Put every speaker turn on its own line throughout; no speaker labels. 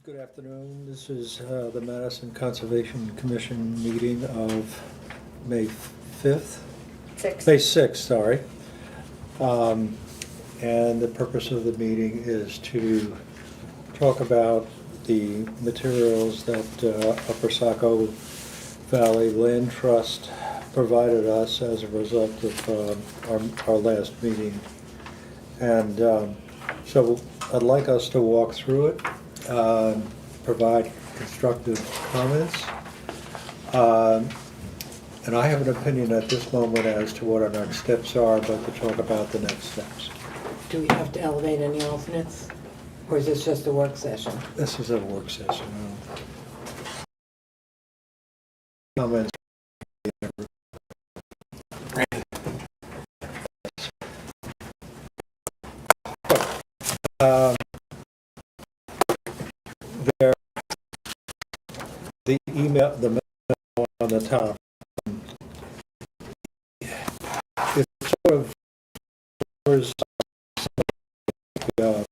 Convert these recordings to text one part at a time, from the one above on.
Good afternoon. This is the Madison Conservation Commission meeting of May 5th? May 6th, sorry. And the purpose of the meeting is to talk about the materials that Upper Saco Valley Land Trust provided us as a result of our last meeting. And so I'd like us to walk through it. Provide constructive comments. And I have an opinion at this moment as to what our next steps are, but to talk about the next steps.
Do we have to elevate any alternates? Or is this just a work session?
This is a work session. Comments. There, the email, the memo on the top, it sort of covers that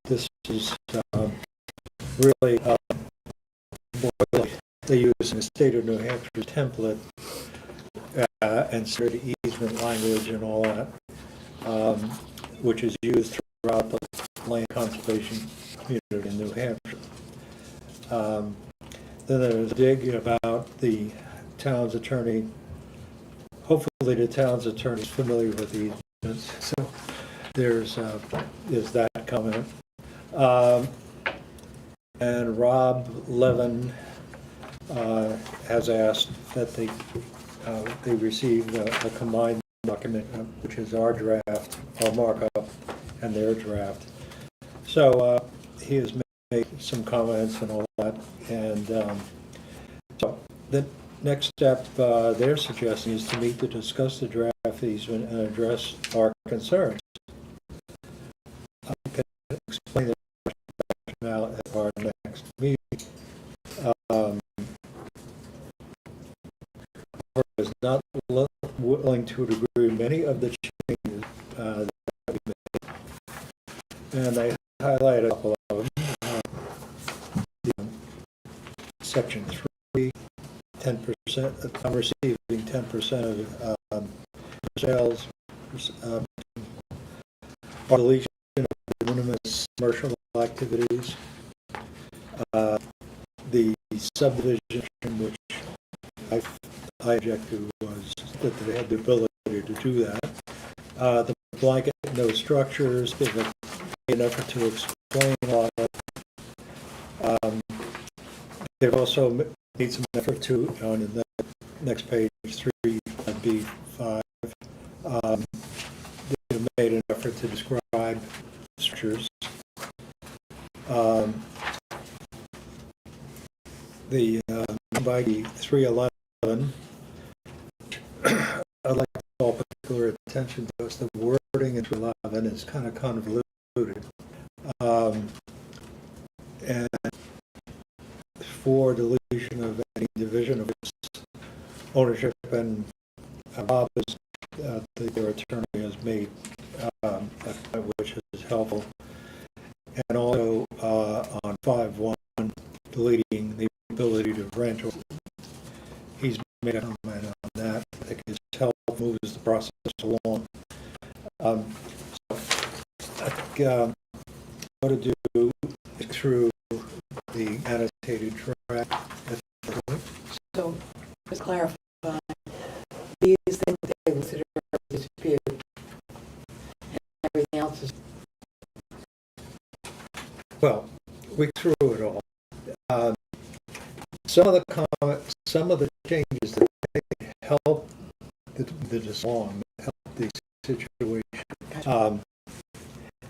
this is really more like they use in the state of New Hampshire template and sort of easement language and all that, which is used throughout the land conservation community in New Hampshire. Then there's a dig about the town's attorney. Hopefully the town's attorney is familiar with the easements. So there's is that comment. And Rob Levin has asked that they receive a combined document, which is our draft, our markup, and their draft. So he has made some comments and all that. And so the next step they're suggesting is to meet to discuss the draft easement and address our concerns. I can explain the rationale at our next meeting. Is not willing to agree with many of the changes that we made, and I highlighted a couple of them. Section 3, 10%. I'm receiving 10% of sales. Deletion of de minimis commercial activities. The subdivision, which I objected, was that they had the ability to do that. The blanket no structures, there's an effort to explain a lot of it. They've also made some effort to, on the next page, 3B5, they've made an effort to describe structures. The by 311, I'd like to call particular attention to us. The wording in 311 is kind of convoluted. And for deletion of any division of its ownership, and Bob is, their attorney has made a point which is helpful. And also on 5.1, deleting the ability to rent. He's made a comment on that. I think his help moves the process along. So I think what to do is through the annotated draft.
So, just clarify, these things they consider a dispute, and everything else is...
Well, we threw it all. Some of the comments, some of the changes that they help the design, help the situation.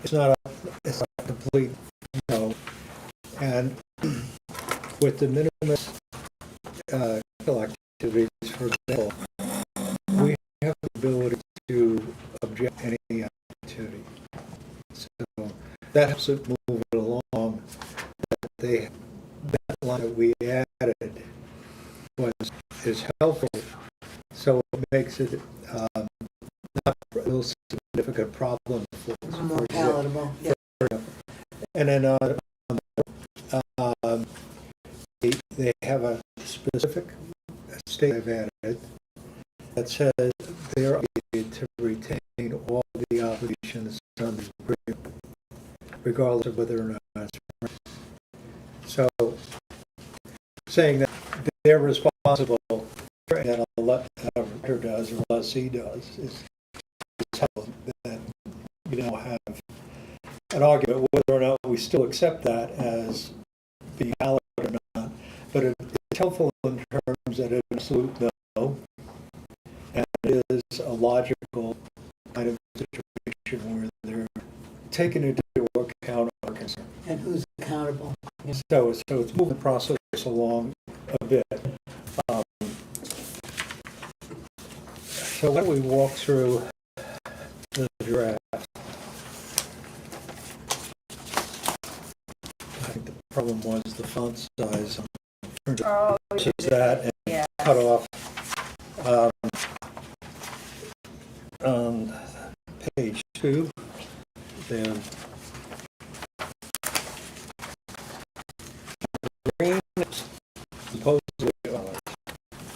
It's not a complete no. And with the minimus activities, for example, we have the ability to object any activity. So that helps it move it along. That line that we added is helpful, so it makes it not a real significant problem for us.
More palatable. Yeah.
And then on the specific statement I've added that says they are obligated to retain all the obligations under the agreement, regardless of whether or not it's rented. So, saying that they're responsible that a renter does or a lessee does is helpful. That we don't have an argument whether or not we still accept that as being valid or not, but it's helpful in terms that it's an absolute no, and it is a logical kind of situation where they're taken into account our concern.
And who's accountable?
So it's moving the process along a bit. So when we walk through the draft, I think the problem was the font size.
Oh,
Versus that and
yeah.
cut off on page 2. Then green is supposedly,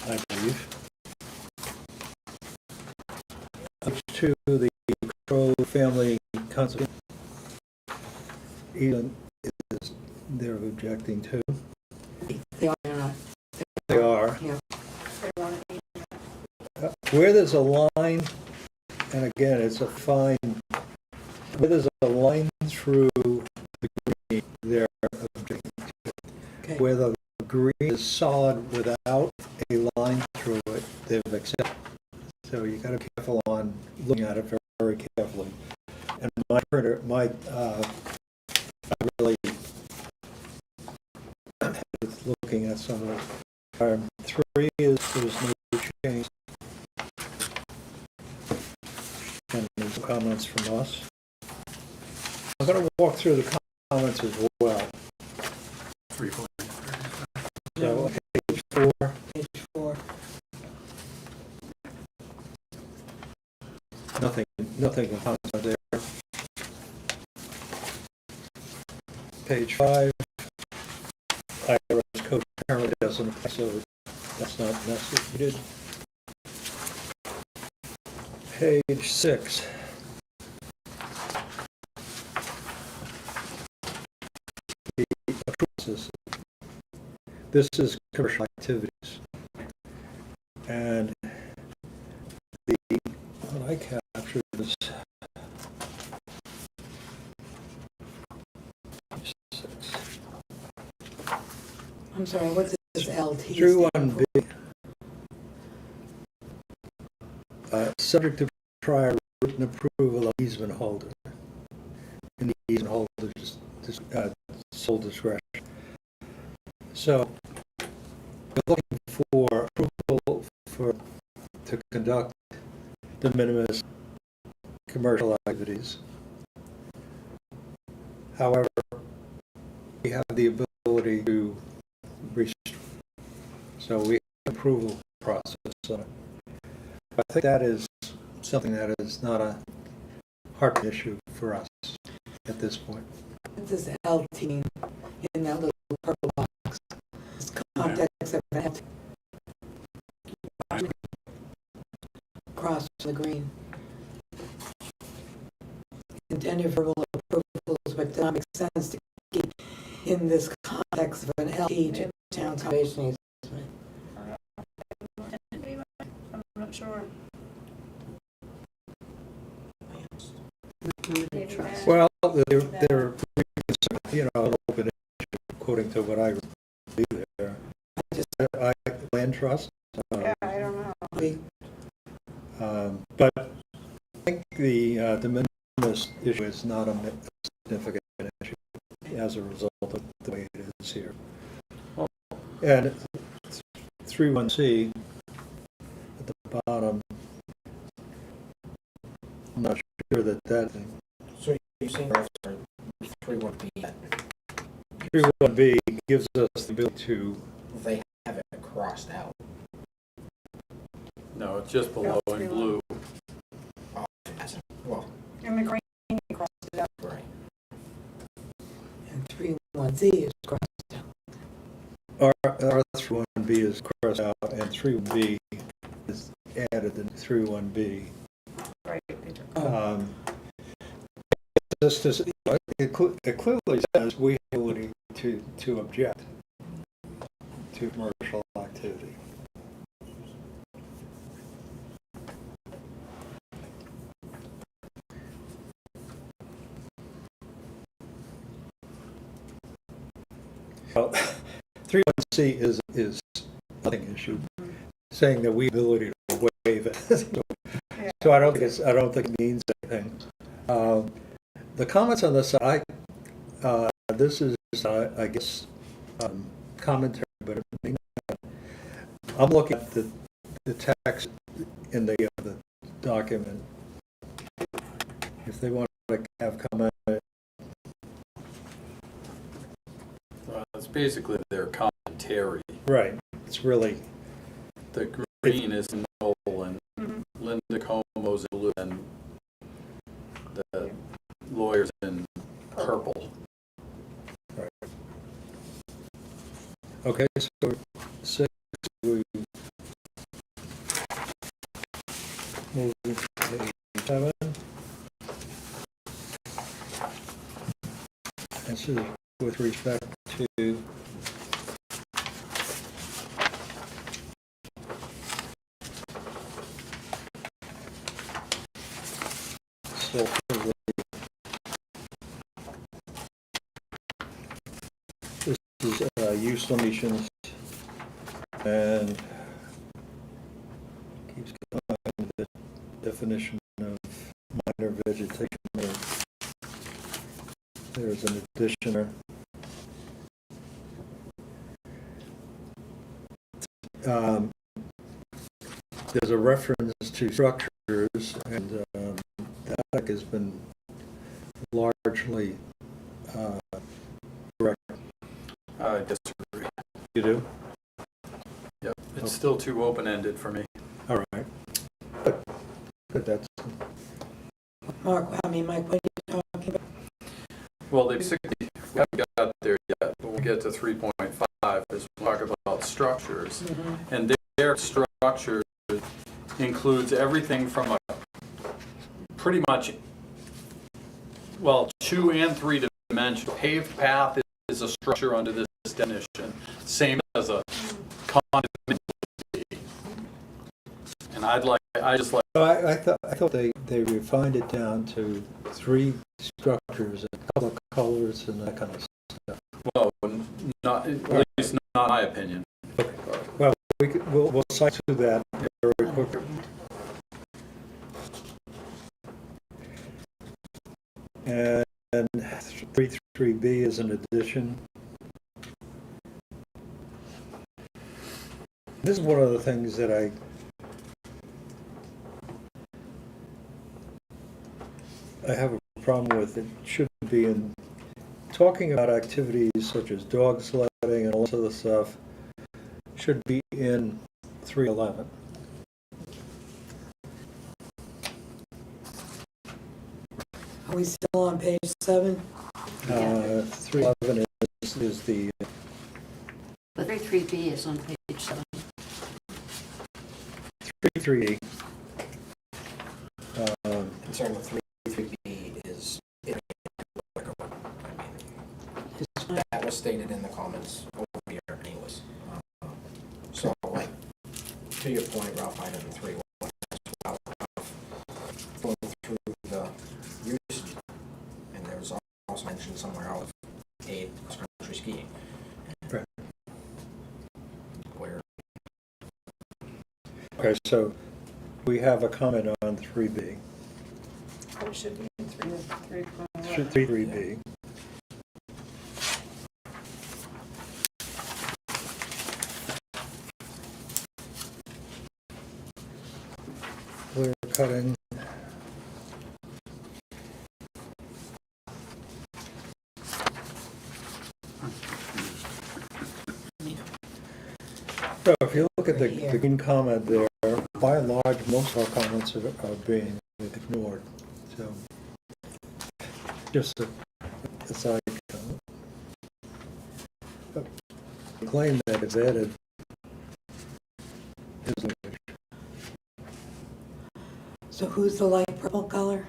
I believe. Page 2, the Crow family conservation, even is they're objecting to.
They are not.
They are.
Yeah.
Where there's a line, and again, it's a fine, where there's a line through the green, they're objecting to.
Okay.
Where the green is solid without a line through it, they've accepted. So you got to be careful on looking at it very, very carefully. And my printer, I really was looking at some of it. 3 is there's no change. And there's comments from us. I'm going to walk through the comments as well.
3.
So page 4.
Page 4.
Nothing in comments there. Page 5. IRS code currently doesn't apply, so that's not necessary. Page 6. The approval system. This is commercial activities. And what I captured is 6.
I'm sorry, what's this LT?
Through
stand
1B. Subject to prior written approval of easement holder. And the easement holder's sole discretion. So, we're looking for approval to conduct de minimis commercial activities. However, we have the ability to restrict. So we have an approval process on it. I think that is something that is not a hard issue for us at this point.
What's this LT in that little purple box? It's context of an LT. Across the green. Intended verbal approvals, but does not make sense to keep in this context of an LT to town conservation easement.
I'm not sure.
Well, they're an open issue, according to what I read there. I land trust.
Yeah, I don't know.
But I think the de minimis issue is not a significant issue as a result of the way it is here. And 3.1c at the bottom, I'm not sure that thing.
So you're saying that's 3.1b,
3.1b gives us the ability to.
they have it crossed out.
No, it's just below in blue.
Oh, that's, well,
And the green crossed it out.
right.
And 3.1z is crossed out.
Our 3.1b is crossed out and 31B is added in 31B.
Right.
This is, it clearly says we have the ability to object to commercial activity. Well, 31C is nothing issue, saying that we have the ability to waive it. So I don't think it means anything. The comments on this, this is, I guess, commentary, but it may not. I'm looking at the text in the document. If they want to have comment,
It's basically their commentary.
right? It's really
The green is Noel and Linda Como's in blue and the lawyer's in purple.
right. Okay. So 6, we move to 7. This is with respect to this is use limitations and keeps going the definition of minor vegetation. There's an addition there. There's a reference to structures, and that has been largely correct.
I disagree.
You do?
Yep. It's still too open-ended for me.
All right. Good, that's,
Mark, Mike, what are you talking about?
Well, they basically, we haven't got there yet, but we'll get to 3.5 as we talk about structures. And their structure includes everything from a pretty much, well, 2 and 3 dimension. Paved path is a structure under this definition, same as a condominium. And I
thought they refined it down to 3 structures and a couple of colors and that kind of stuff.
well, not, at least not my opinion.
Well, we'll cite to that very quickly. And 3.3b is an addition. This is one of the things that I have a problem with. It should be in talking about activities such as dog sledding and all this other stuff should be in 311.
Are we still on page 7?
311 is the
But 3.3B is on page 7.
3.3.
Concern with 3.3B is, that was stated in the comments over here anyways. So, like, to your point, Ralph, item 3.1 as well, going through the usage, and there was also mentioned somewhere else, aid cross-country skiing.
Right.
Where,
Okay, so we have a comment on 3B.
It should be in 3.1.
3.3b. Clear cutting. So if you look at the green comment there, by and large, most of our comments are being ignored. So just a side comment. Claim that it's added his language.
So who's the light purple color?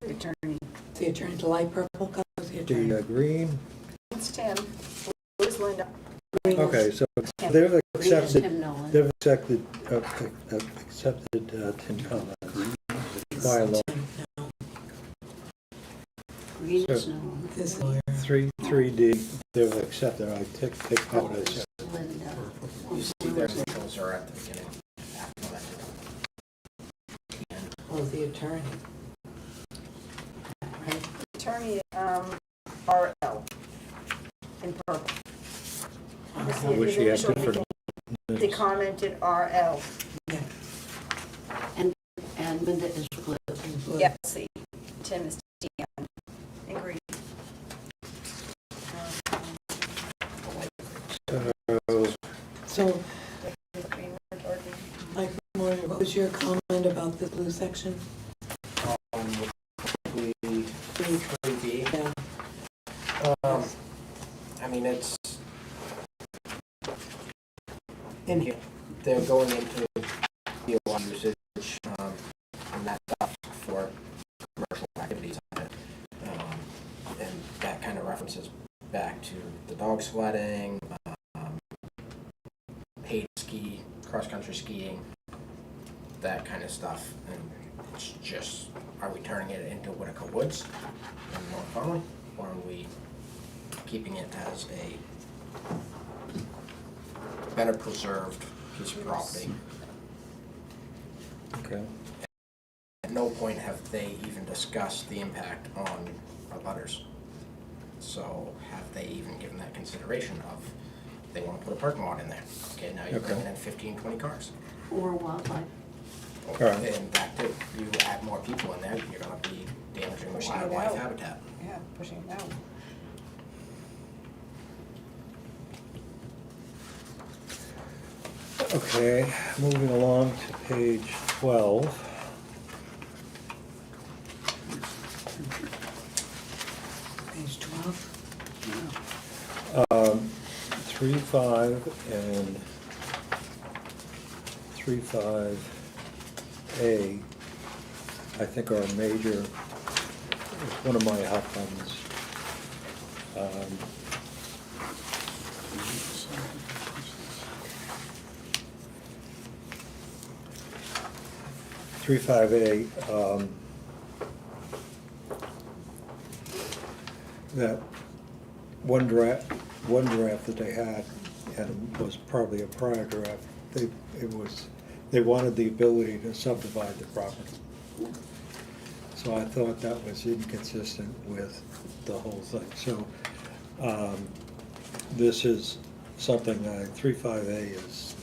The attorney.
The attorney, the light purple color is the attorney.
The green,
It's Tim. Where's Linda?
Green is-
okay, so
Tim.
they've
Green is
accepted,
Tim Nolan.
they've accepted, Tim comments by law.
No,
Green is
So-
Nolan.
this lawyer.
3D, they've accepted, I take note of it.
Linda.
You see their initials are at the beginning. After that.
Oh, the attorney. Right?
Attorney, RL in purple. This
I
is
wish
his
he had
initial
different.
They commented RL.
Yeah.
And Linda is blue.
in blue.
Yeah, see, Tim is tan and green.
So,
Green or dark green.
Mike, what was your comment about the blue section?
We, 3B.
Yeah.
I mean, it's in here. They're going into DOI usage, and that stuff for commercial activities on it. And that kind of references back to the dog sledding, paid ski, cross-country skiing, that kind of stuff. And it's just, are we turning it into Whitaker Woods in North Conway, or are we keeping it as a better preserved piece of property?
Okay.
At no point have they even discussed the impact on our butters. So have they even given that consideration of, they want to put a parking lot in there? Okay, now you're
Okay.
bringing in 15, 20 cars.
Or wildlife.
Alright.
And that too, you add more people in there, you're gonna be damaging the
Pushing it
wildlife
out.
habitat.
Yeah, pushing it out.
Okay, moving along to page 12.
Page 12.
3.5 and 3.5A, I think are major, one of my hot buttons. 3.5A, that one draft that they had, and was probably a prior draft, they wanted the ability to subdivide the property. So I thought that was inconsistent with the whole thing. So, this is something, 3.5A is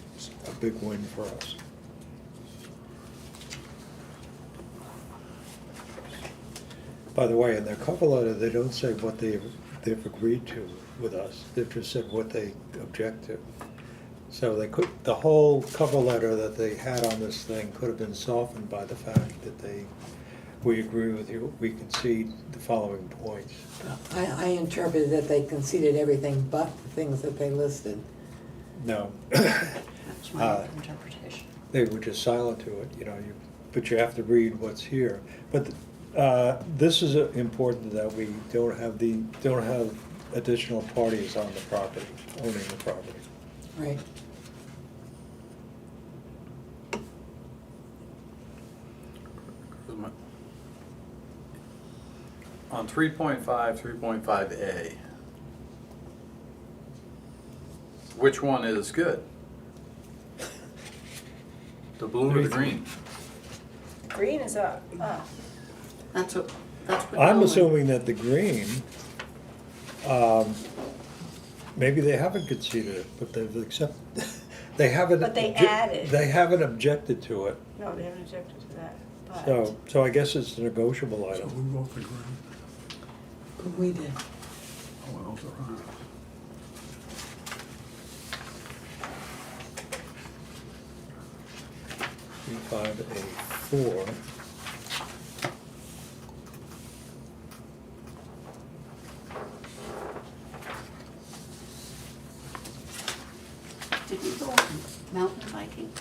a big win for us. By the way, in their cover letter, they don't say what they've agreed to with us. They've just said what they object to. So they could, the whole cover letter that they had on this thing could have been softened by the fact that we agree with you, we concede the following points.
I interpreted that they conceded everything but the things that they listed.
No,
That's my interpretation.
they were just silent to it, but you have to read what's here. But this is important that we don't have additional parties on the property, owning the property.
Right.
On 3.5, 3.5A, which one is good? The blue or the green?
Green is up.
That's what
I'm
Nolan-
assuming that the green, maybe they haven't conceded it, but they've accepted, they haven't.
But they added.
They haven't objected to it,
No, they haven't objected to that, but.
so I guess it's a negotiable
So
item.
who wrote the grant?
We did.
Oh, those are ours.
Three, five, eight, 4.
Did we go mountain biking?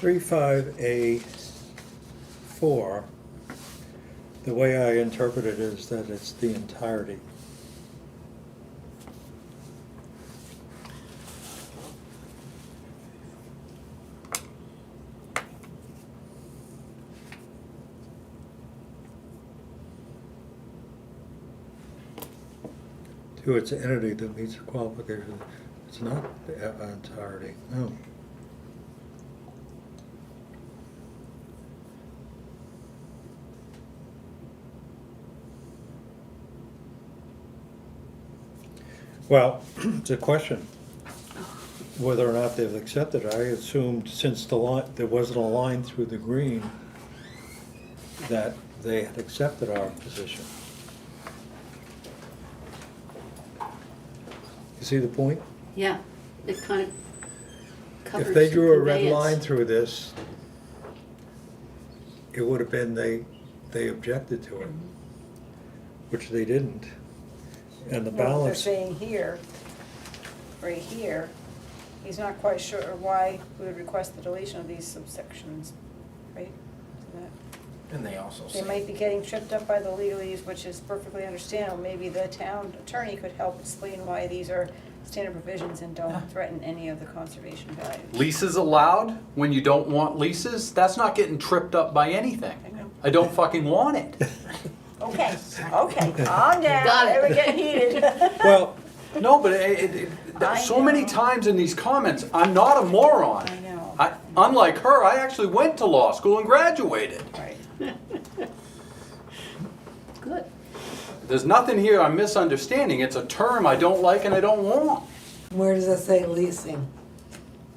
35A4, the way I interpret it is that it's the entirety. To its entity that meets the qualifications. It's not the entirety, no. Well, it's a question whether or not they've accepted it. I assumed since the line, there wasn't a line through the green, that they had accepted our position. You see the point?
Yeah, it kind of covers
If they
the
drew a red
conveyance.
line through this, it would have been they objected to it, which they didn't. And the
Well, they're
balance,
saying here, right here, he's not quite sure why we would request the deletion of these subsections, right? So that-
And they also
They
say,
might be getting tripped up by the legalese, which is perfectly understandable. Maybe the town attorney could help explain why these are standard provisions and don't threaten any of the conservation values.
Leases allowed when you don't want leases? That's not getting tripped up by anything.
I know.
I don't fucking want it.
Okay, okay, calm down,
Got it.
we're getting heated.
well,
No, but
I
so many
know.
times in these comments, I'm not a moron.
I know.
Unlike her, I actually went to law school and graduated.
Right.
Good.
There's nothing here I'm misunderstanding. It's a term I don't like and I don't want.
Where does that say leasing?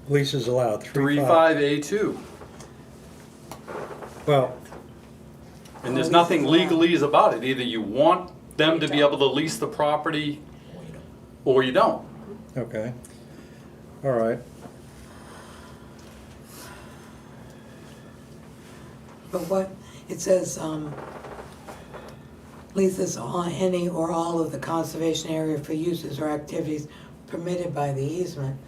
leases allowed,
35A2.
Well,
And there's
Oh,
nothing
leases allowed.
legalese about it. Either you want them to be able to lease the property or you don't.
okay, all right.
But what, it says, leases on any or all of the conservation area for uses or activities permitted by the easement.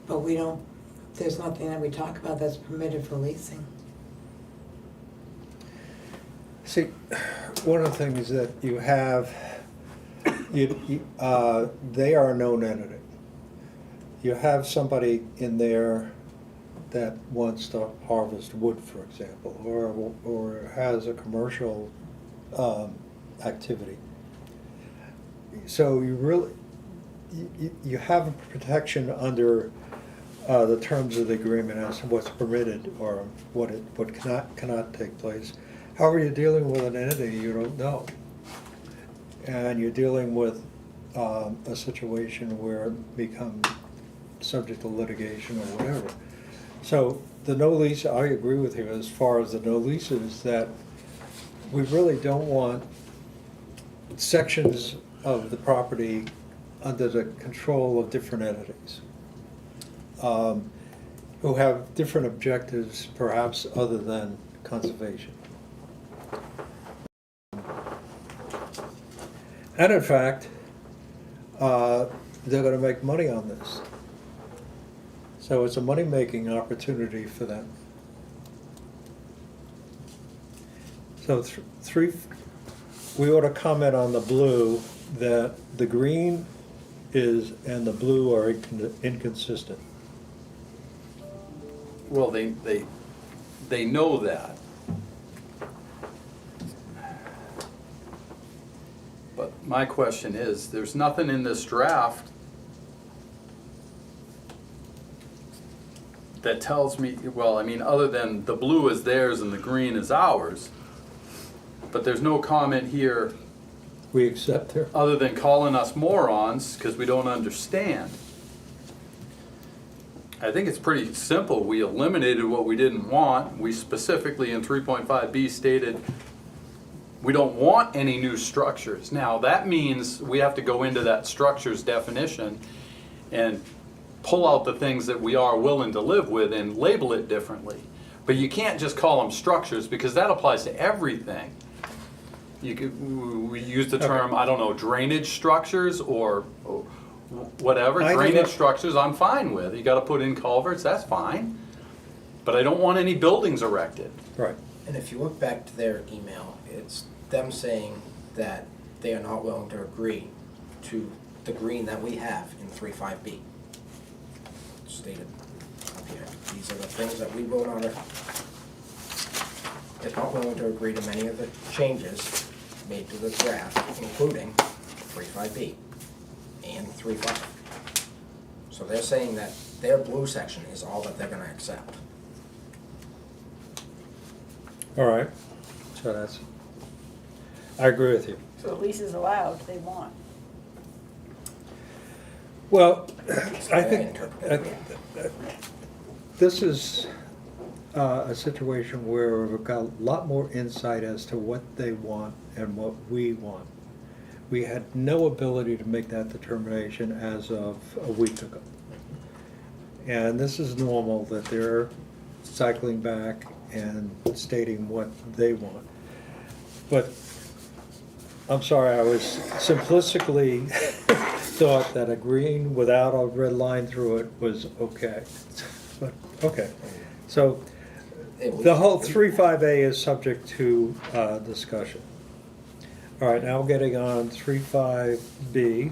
But we don't, there's nothing that we talk about that's permitted for leasing.
See, one of the things that you have, they are a known entity. You have somebody in there that wants to harvest wood, for example, or has a commercial activity. So you really, you have a protection under the terms of the agreement as to what's permitted or what cannot take place. However, you're dealing with an entity you don't know. And you're dealing with a situation where it becomes subject to litigation or whatever. So the no lease, I agree with you as far as the no leases, that we really don't want sections of the property under the control of different entities who have different objectives perhaps other than conservation. And in fact, they're going to make money on this. So it's a money-making opportunity for them. So we ought to comment on the blue that the green is and the blue are inconsistent.
Well, they know that. But my question is, there's nothing in this draft that tells me, well, I mean, other than the blue is theirs and the green is ours, but there's no comment here
We accept their,
other than calling us morons because we don't understand. I think it's pretty simple. We eliminated what we didn't want. We specifically in 3.5B stated we don't want any new structures. Now, that means we have to go into that structures definition and pull out the things that we are willing to live with and label it differently. But you can't just call them structures because that applies to everything. You could, we use the term, I don't know, drainage structures or whatever.
I
Drainage
never-
structures I'm fine with. You gotta put in culverts, that's fine. but I don't want any buildings erected.
Right.
And if you look back to their email, it's them saying that they are not willing to agree to the green that we have in 3.5B. Stated up here. These are the things that we vote on. They're not willing to agree to many of the changes made to the draft, including 3.5B and 3.5. So they're saying that their blue section is all that they're gonna accept.
All right. So that's, I agree with you.
So the lease is allowed, they want.
Well,
That's
I
the way
think
interpret it.
this is a situation where we've got a lot more insight as to what they want and what we want. We had no ability to make that determination as of a week ago. And this is normal that they're cycling back and stating what they want. But I'm sorry, I was simplistically thought that a green without a red line through it was okay. But, okay, so the whole 3.5A is subject to discussion. All right, now we're getting on 3.5B.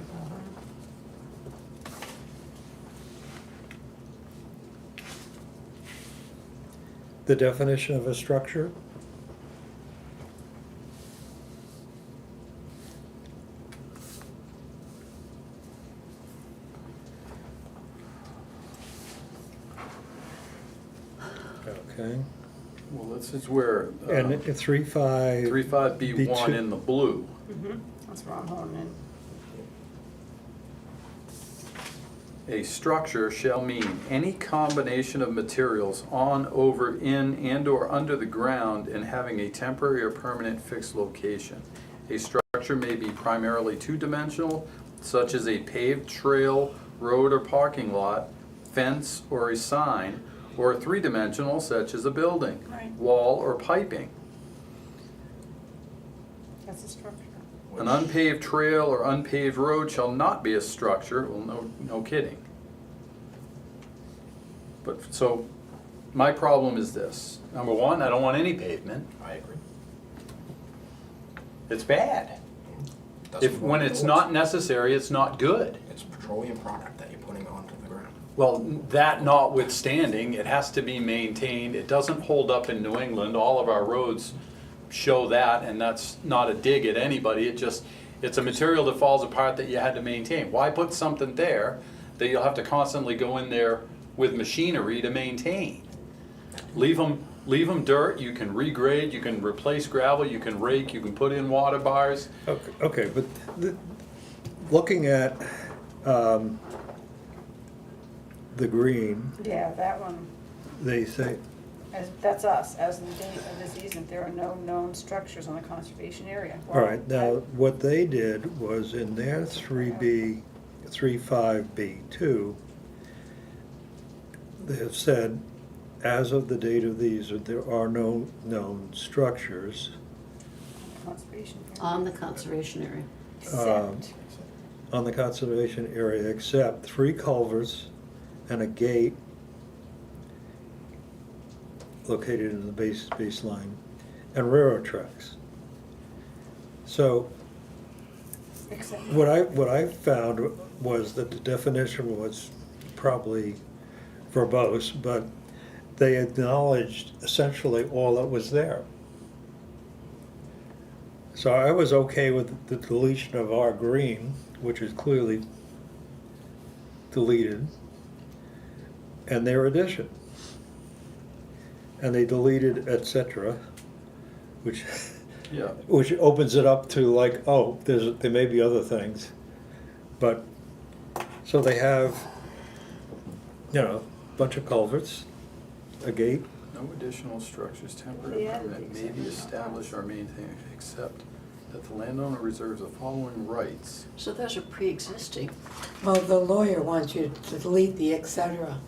The definition of a structure. Okay,
Well, this is where,
and 3.5.
35B1
B2.
in the blue.
That's where I'm honing in.
A structure shall mean any combination of materials on, over, in, and/or under the ground and having a temporary or permanent fixed location. A structure may be primarily two-dimensional, such as a paved trail, road or parking lot, fence or a sign, or three-dimensional, such as a building,
Right.
wall, or piping.
That's a structure.
An unpaved trail or unpaved road shall not be a structure. Well, no kidding. But, so, my problem is this. Number one, I don't want any pavement.
I agree.
It's bad.
Doesn't
If, when
work
it's
the
not
woods.
necessary, it's not good.
It's a petroleum product that you're putting onto the ground.
Well, that notwithstanding, it has to be maintained. It doesn't hold up in New England. All of our roads show that, and that's not a dig at anybody. It's a material that falls apart that you had to maintain. Why put something there that you'll have to constantly go in there with machinery to maintain? Leave them dirt, you can regrade, you can replace gravel, you can rake, you can put in water bars.
Okay, but looking at the green,
Yeah, that one,
they say,
that's us, as of the date of this easement, there are no known structures on the conservation area.
all right, now, what they did was in their 3.5B2, they have said, as of the date of these, there are no known structures.
Conservation area.
On the conservation area.
Except,
On the conservation area, except 3 culverts and a gate located in the baseline, and railroad tracks. So
except,
what I found was that the definition was probably verbose, but they acknowledged essentially all that was there. So I was okay with the deletion of our green, which is clearly deleted, and their addition. And they deleted et cetera, which
Yeah.
which opens it up to like, oh, there may be other things. But, so they have, a bunch of culverts, a gate.
No additional structures, temporary
Yeah,
permit may
except
be
not
established or maintained, except that the landowner reserves the following rights.
So those are pre-existing.
Well, the lawyer wants you to delete the et cetera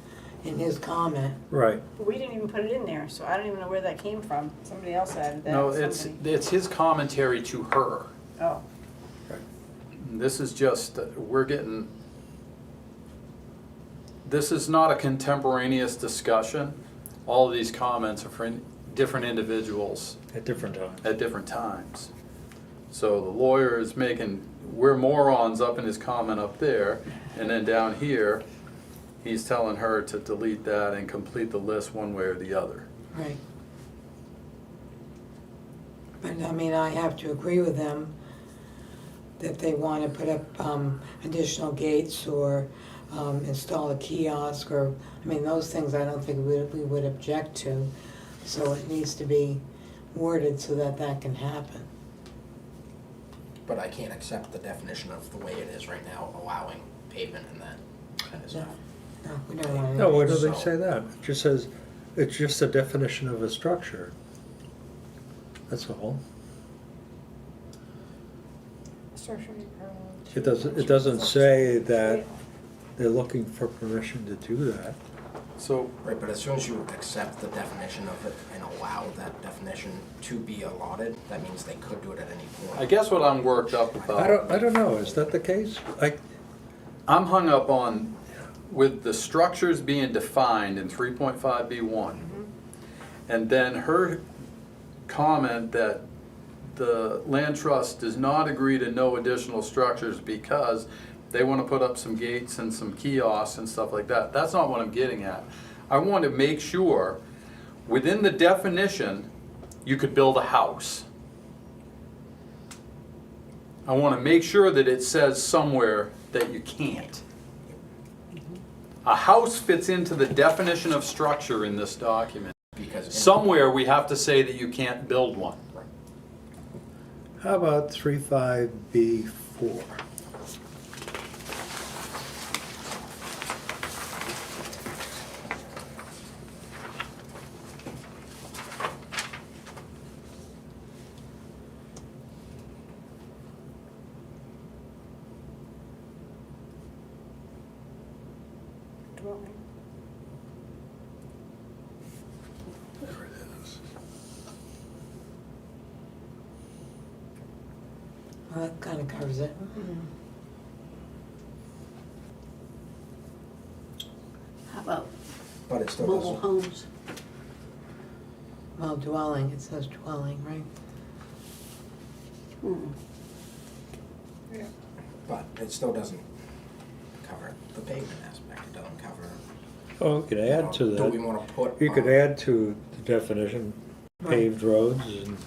in his comment.
Right.
but we didn't even put it in there, so I don't even know where that came from. Somebody else added that.
No,
somebody-
it's his commentary to her.
Oh,
This is just, this is not a contemporaneous discussion. all of these comments are for different individuals
At different times.
at different times. So the lawyer is making, we're morons up in his comment up there, and then down here, he's telling her to delete that and complete the list one way or the other.
Right. But I mean, I have to agree with them that they want to put up additional gates or install a kiosk or, I mean, those things I don't think we would object to. So it needs to be worded so that that can happen.
But I can't accept the definition of the way it is right now, allowing pavement and that kind of stuff.
No, we don't want to.
No, where do they
So-
say that? It just says, it's just a definition of a structure. That's all. It doesn't say that they're looking for permission to do that.
So,
Right, but as soon as you accept the definition of it and allow that definition to be allotted, that means they could do it at any point.
I guess what I'm worked up about.
I don't know, is that the case?
I'm hung up on, with the structures being defined in 3.5B1, and then her comment that the land trust does not agree to no additional structures because they want to put up some gates and some kiosks and stuff like that. That's not what I'm getting at. I want to make sure, within the definition, you could build a house. I want to make sure that it says somewhere that you can't. A house fits into the definition of structure in this document.
Because
Somewhere we have to say that you can't build one.
How about 35B4?
There it is.
Well, that kind of covers it.
How about
But it still
mobile
doesn't,
homes?
Well, dwelling, it says dwelling, right?
Hmm.
but it still doesn't cover the pavement aspect, it doesn't cover.
Oh, you could add to
Do we
that.
wanna put?
You could add to the definition paved
Right.
roads and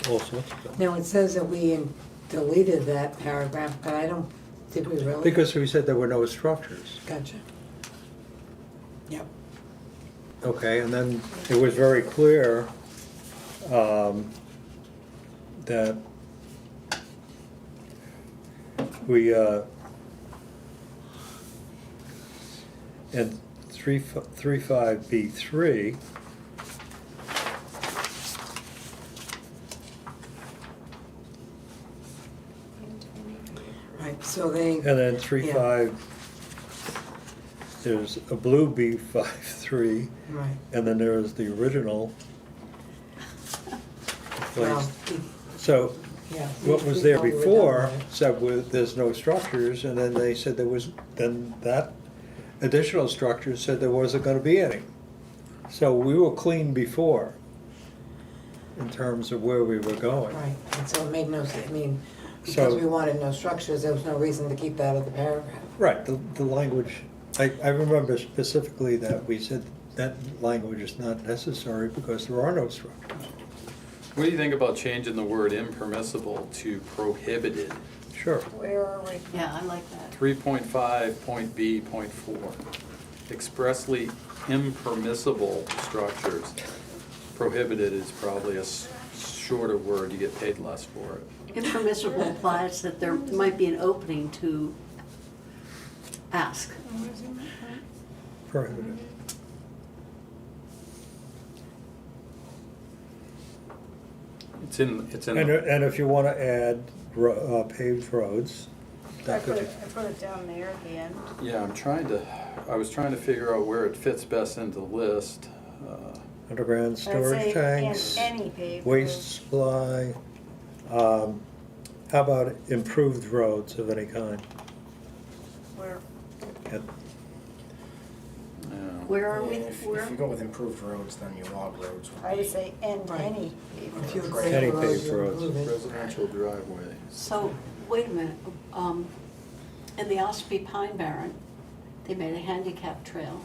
all sorts of stuff.
Now, it says that we deleted that paragraph, but I don't, did we really?
Because we said there were no structures.
Gotcha. Yep.
Okay, and then it was very clear that we, in 35B3,
Right, so they,
and then 35, there's a blue B53,
right.
and then there's the original
Well,
place. So
yeah.
what was
we
there
thought we were done
before
with it.
said there's no structures, and then they said there was, then that additional structure said there wasn't gonna be any. So we were clean before, in terms of where we were going.
Right, and so it made no sense, I mean,
So-
because we wanted no structures, there was no reason to keep that out of the paragraph.
Right, the language, I remember specifically that we said that language is not necessary because there are no structures.
What do you think about changing the word impermissible to prohibited?
Sure.
Where are we?
Yeah, I like that.
3.5.B.4. Expressly impermissible structures. Prohibited is probably a shorter word, you get paid less for it.
Impermissible implies that there might be an opening to ask.
Prohibited.
It's in
And
the,
and if you wanna add paved roads,
I
that
put
could,
it down there at the end.
yeah, I was trying to figure out where it fits best into the list.
underground
I'd
storage
say
tanks,
any paved
waste
roads.
supply. How about improved roads of any kind?
Where,
And
Yeah.
Where are we,
If
where?
you go with improved roads, then your log roads would be.
I would say end
Right.
any.
If you
Right.
agree
Any
with roads,
paved
you
roads.
approve it.
Residential driveway.
So, wait a minute, in the Ospey Pine Barren, they made a handicap trail.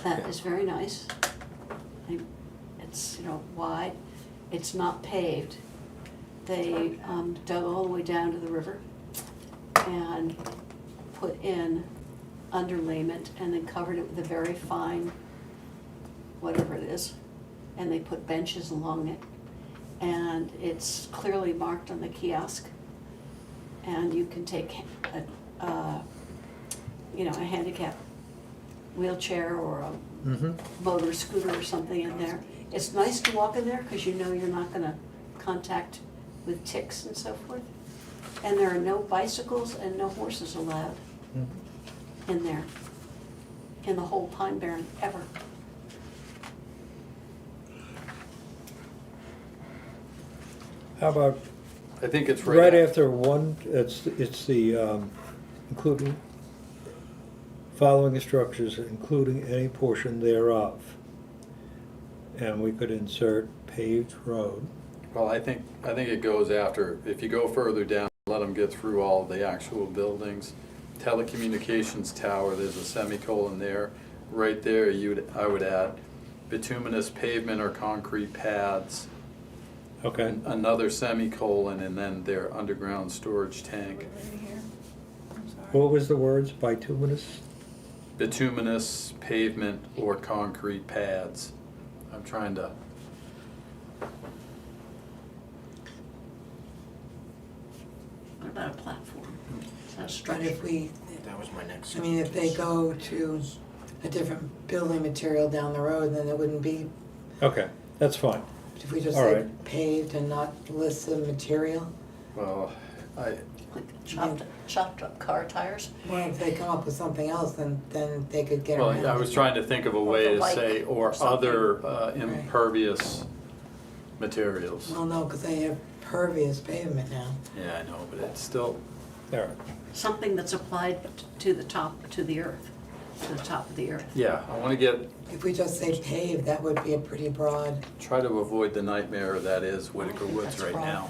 That is very nice. It's, wide, it's not paved. They dug all the way down to the river and put in underlayment and then covered it with a very fine, whatever it is, and they put benches along it. And it's clearly marked on the kiosk. And you can take a handicap wheelchair or a
Mm-hmm.
motor scooter or something in there. It's nice to walk in there because you know you're not gonna contact with ticks and so forth. And there are no bicycles and no horses allowed in there, in the whole Pine Barren, ever.
How about
I think it's
right after one, it's the, including, following the structures, including any portion thereof. And we could insert paved road.
Well, I think it goes after, if you go further down, let them get through all the actual buildings. Telecommunications tower, there's a semicolon there. Right there, I would add bituminous pavement or concrete paths.
Okay.
Another semicolon, and then their underground storage tank.
Right here. I'm sorry.
What was the words? Bituminous?
Bituminous pavement or concrete pads. I'm trying to,
What about a platform? Is that a
But
structure?
if we,
That was my next.
I mean, if they go to a different building material down the road, then it wouldn't be,
Okay, that's fine.
if we just
All
say
right.
paved and not list the material.
well,
Like chopped up car tires?
Well, if they come up with something else, then they could get around.
I was
it.
trying to think of a way to
Like
say, or
something.
other impervious materials.
Well, no, because they have pervious pavement now.
Yeah, I know, but it's still,
All right.
Something that's applied to the top, to the earth, to the top of the earth.
yeah, I want to get,
If we just say paved, that would be a pretty broad.
try to avoid the nightmare that is Whitaker Woods
That's
right
wrong.
now.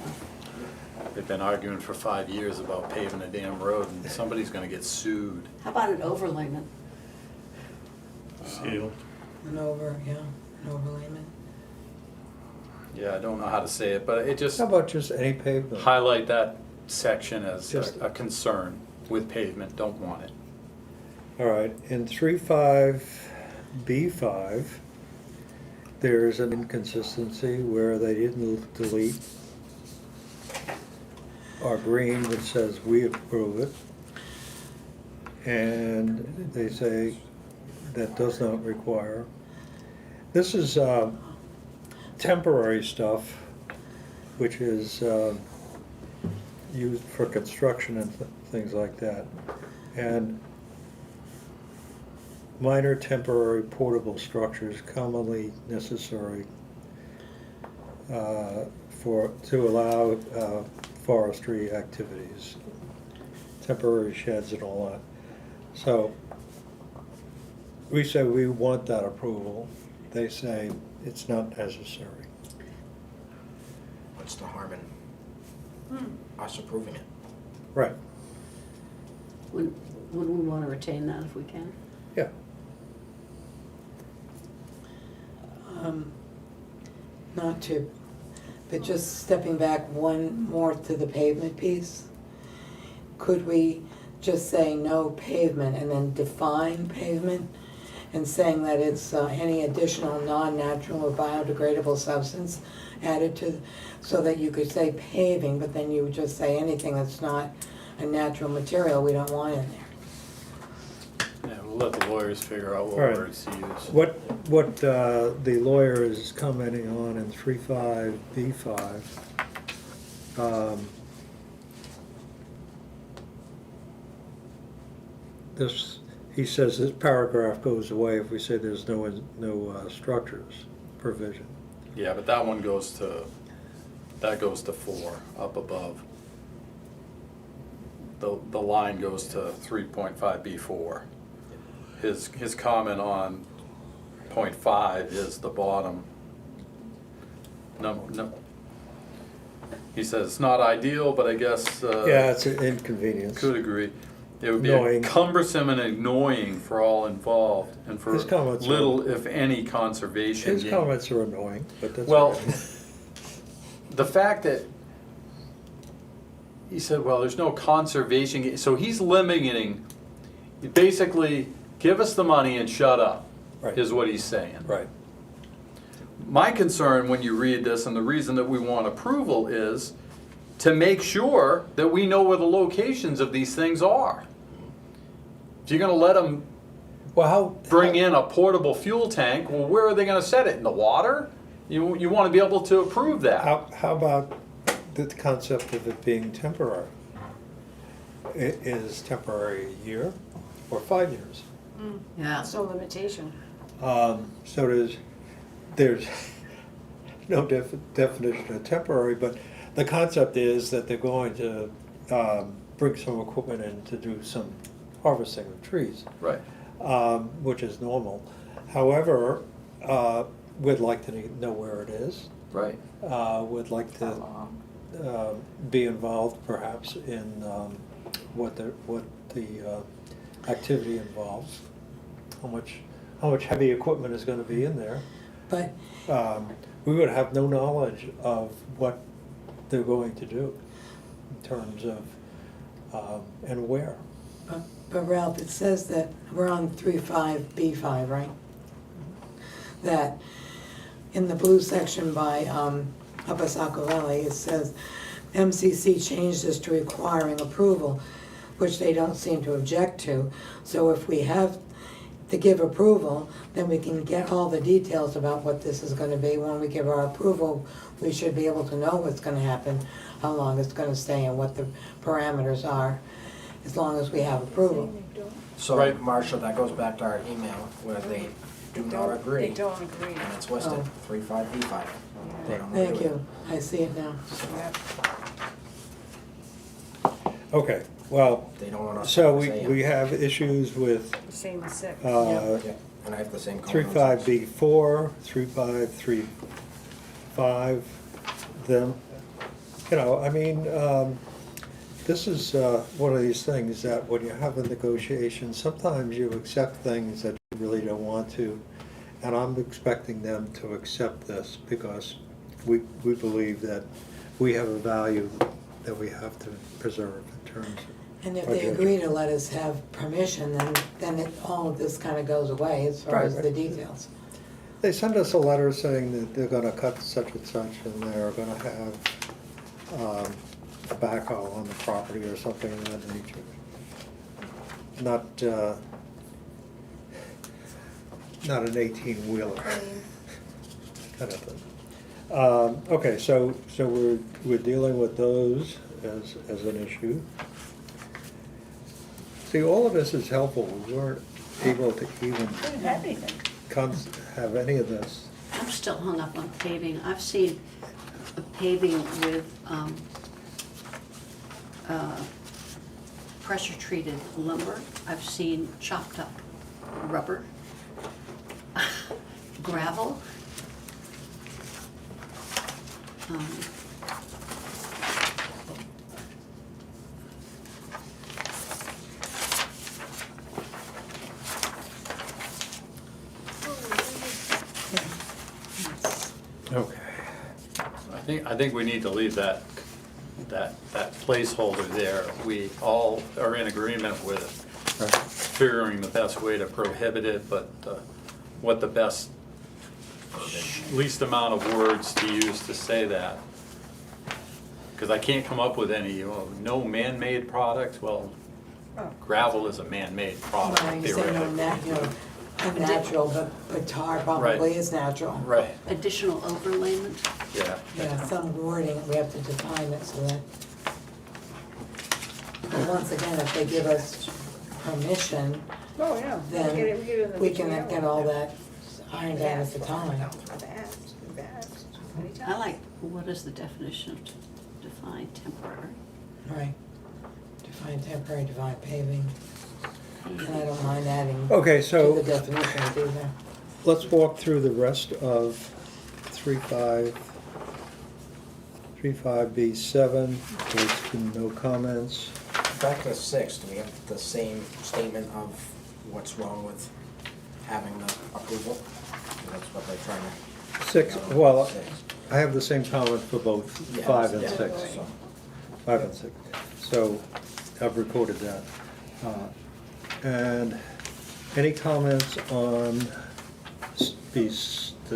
They've been arguing for 5 years about paving a damn road, and somebody's gonna get sued.
How about an overlayment?
Seal.
An overlayment.
Yeah, I don't know how to say it, but it just
How about just any pavement?
highlight that section as
Just-
a concern with pavement, don't want it.
All right, in 3.5B5, there's an inconsistency where they didn't delete our green, which says we approve it. And they say that does not require. This is temporary stuff, which is used for construction and things like that. And minor temporary portable structures commonly necessary to allow forestry activities, temporary sheds and all that. So we say we want that approval. They say it's not necessary.
What's the harm in us approving it?
Right,
Would we want to retain that if we can?
yeah.
Not to, but just stepping back one more to the pavement piece. Could we just say no pavement and then define pavement? And saying that it's any additional non-natural or biodegradable substance added to, so that you could say paving, but then you would just say anything that's not a natural material we don't want in there.
Yeah, we'll let the lawyers figure out what
All right.
words to use.
What the lawyer is commenting on in 3.5B5, this, he says this paragraph goes away if we say there's no structures provision.
Yeah, but that one goes to 4, up above. The line goes to 3.5B4. his comment on point 5 is the bottom. No. He says it's not ideal, but I guess.
Yeah, it's an inconvenience.
Could agree. It would be
Annoying.
cumbersome and annoying for all involved, and for
His comments are-
little, if any, conservation
His
gain.
comments are annoying, but that's.
Well,
okay.
the fact that he said, well, there's no conservation, so he's limiting, basically, give us the money and shut up,
Right.
is what he's saying.
Right.
My concern when you read this, and the reason that we want approval, is to make sure that we know where the locations of these things are. If you're gonna let them
Well, how?
bring in a portable fuel tank, well, where are they gonna set it? In the water? You wanna be able to approve that.
How about the concept of it being temporary? Is temporary a year or 5 years?
Yeah.
So limitation.
So there's no definition of temporary, but the concept is that they're going to bring some equipment in to do some harvesting of trees,
Right.
which is normal. However, we'd like to know where it is.
Right.
Would like to be involved perhaps in what the activity involves, how much heavy equipment is going to be in there.
But,
We would have no knowledge of what they're going to do in terms of and where.
but Ralph, it says that we're on 3.5B5, right? That in the blue section by Upper Saco Valley, it says MCC changed this to requiring approval, which they don't seem to object to. So if we have to give approval, then we can get all the details about what this is gonna be. When we give our approval, we should be able to know what's gonna happen, how long it's gonna stay, and what the parameters are, as long as we have approval.
So,
Right.
Marcia, that goes back to our email where they do not agree.
They don't agree.
And it's listed,
Oh.
3.5B5. They don't
Thank
agree.
you, I see it now.
Yep.
Okay, well,
They don't want us
so
to say
we
it.
have issues with
Same as 6.
uh,
Yeah, and I have the same.
3.5B4, 3.5, them, I mean, this is one of these things that when you have a negotiation, sometimes you accept things that you really don't want to, and I'm expecting them to accept this because we believe that we have a value that we have to preserve in terms of.
And if they agree to let us have permission, then all of this kind of goes away as far as
Right.
the details.
They send us a letter saying that they're gonna cut such and such, and they're gonna have a backhoe on the property or something of that nature. Not an 18-wheeler kind of thing. Okay, so we're dealing with those as an issue. See, all of this is helpful. We weren't able to even
Didn't have anything.
have any of this.
I'm still hung up on paving. I've seen paving with pressure-treated lumber. I've seen chopped up rubber, gravel.
Okay.
I think we need to leave that placeholder there. We all are in agreement with figuring the best way to prohibit it, but what the best, least amount of words to use to say that. Because I can't come up with any, no man-made product. Well,
Oh.
gravel is a man-made product
Well, you say no
theoretically.
unnatural, but tar probably
Right.
is natural.
Right,
Additional overlayment.
yeah.
Yeah, some wording, we have to define it so that. But once again, if they give us permission,
Oh, yeah.
then
Get it in the
we can
original.
get all that ironed out at the time.
I've asked many times.
I like, what is the definition of define temporary?
Right. Define temporary, define paving. And I don't mind adding
Okay,
to
so
the definitions either.
let's walk through the rest of 35B7. There's been no comments.
Back to 6, do we have the same statement of what's wrong with having the approval? That's what they're trying to.
6, well, I have the same comment for both
Yeah,
5 and
yeah,
6.
so-
5 and 6. So I've recorded that. And any comments on the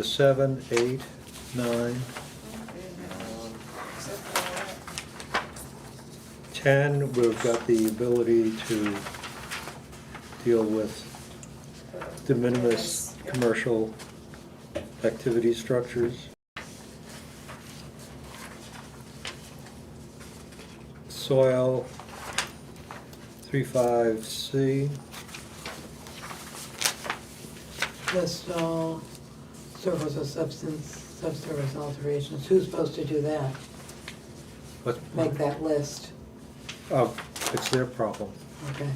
7, 8, 9,
Except for
10? We've got the ability to deal with de minimis commercial activity structures. Soil, 35C.
List all surface or subsurface alterations. Who's supposed to do that?
What?
Make that list?
Oh, it's their problem.
Okay.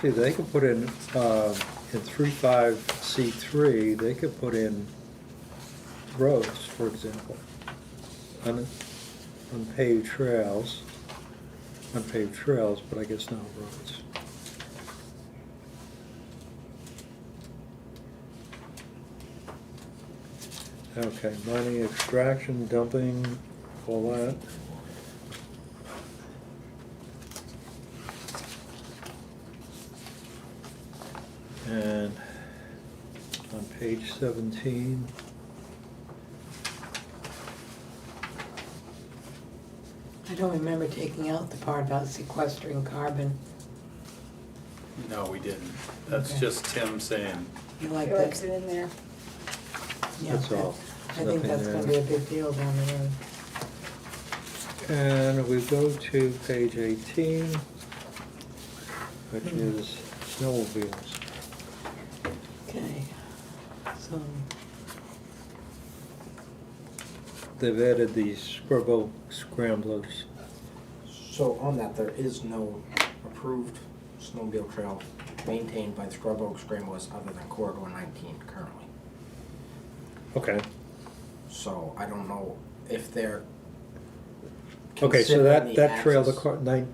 See, they could put in 35C3, they could put in roads, for example, unpaved trails, but I guess not roads. Okay, mining, extraction, dumping, all that. And on page 17,
I don't remember taking out the part about sequestering carbon.
No, we didn't. That's
Okay.
just Tim saying,
You like
He likes
that?
it in there.
Yeah,
That's all.
I think
Nothing
that's gonna be
there.
a big deal down the road.
and we go to page 18, which is snowmobiles.
Okay, so,
They've added the scrub oak scramblers.
So on that, there is no approved snowmobile trail maintained by the Scrub Oak Scramblers other than Corridor 19 currently.
Okay.
So I don't know if they're.
Okay, so
considering
that trail, the
access-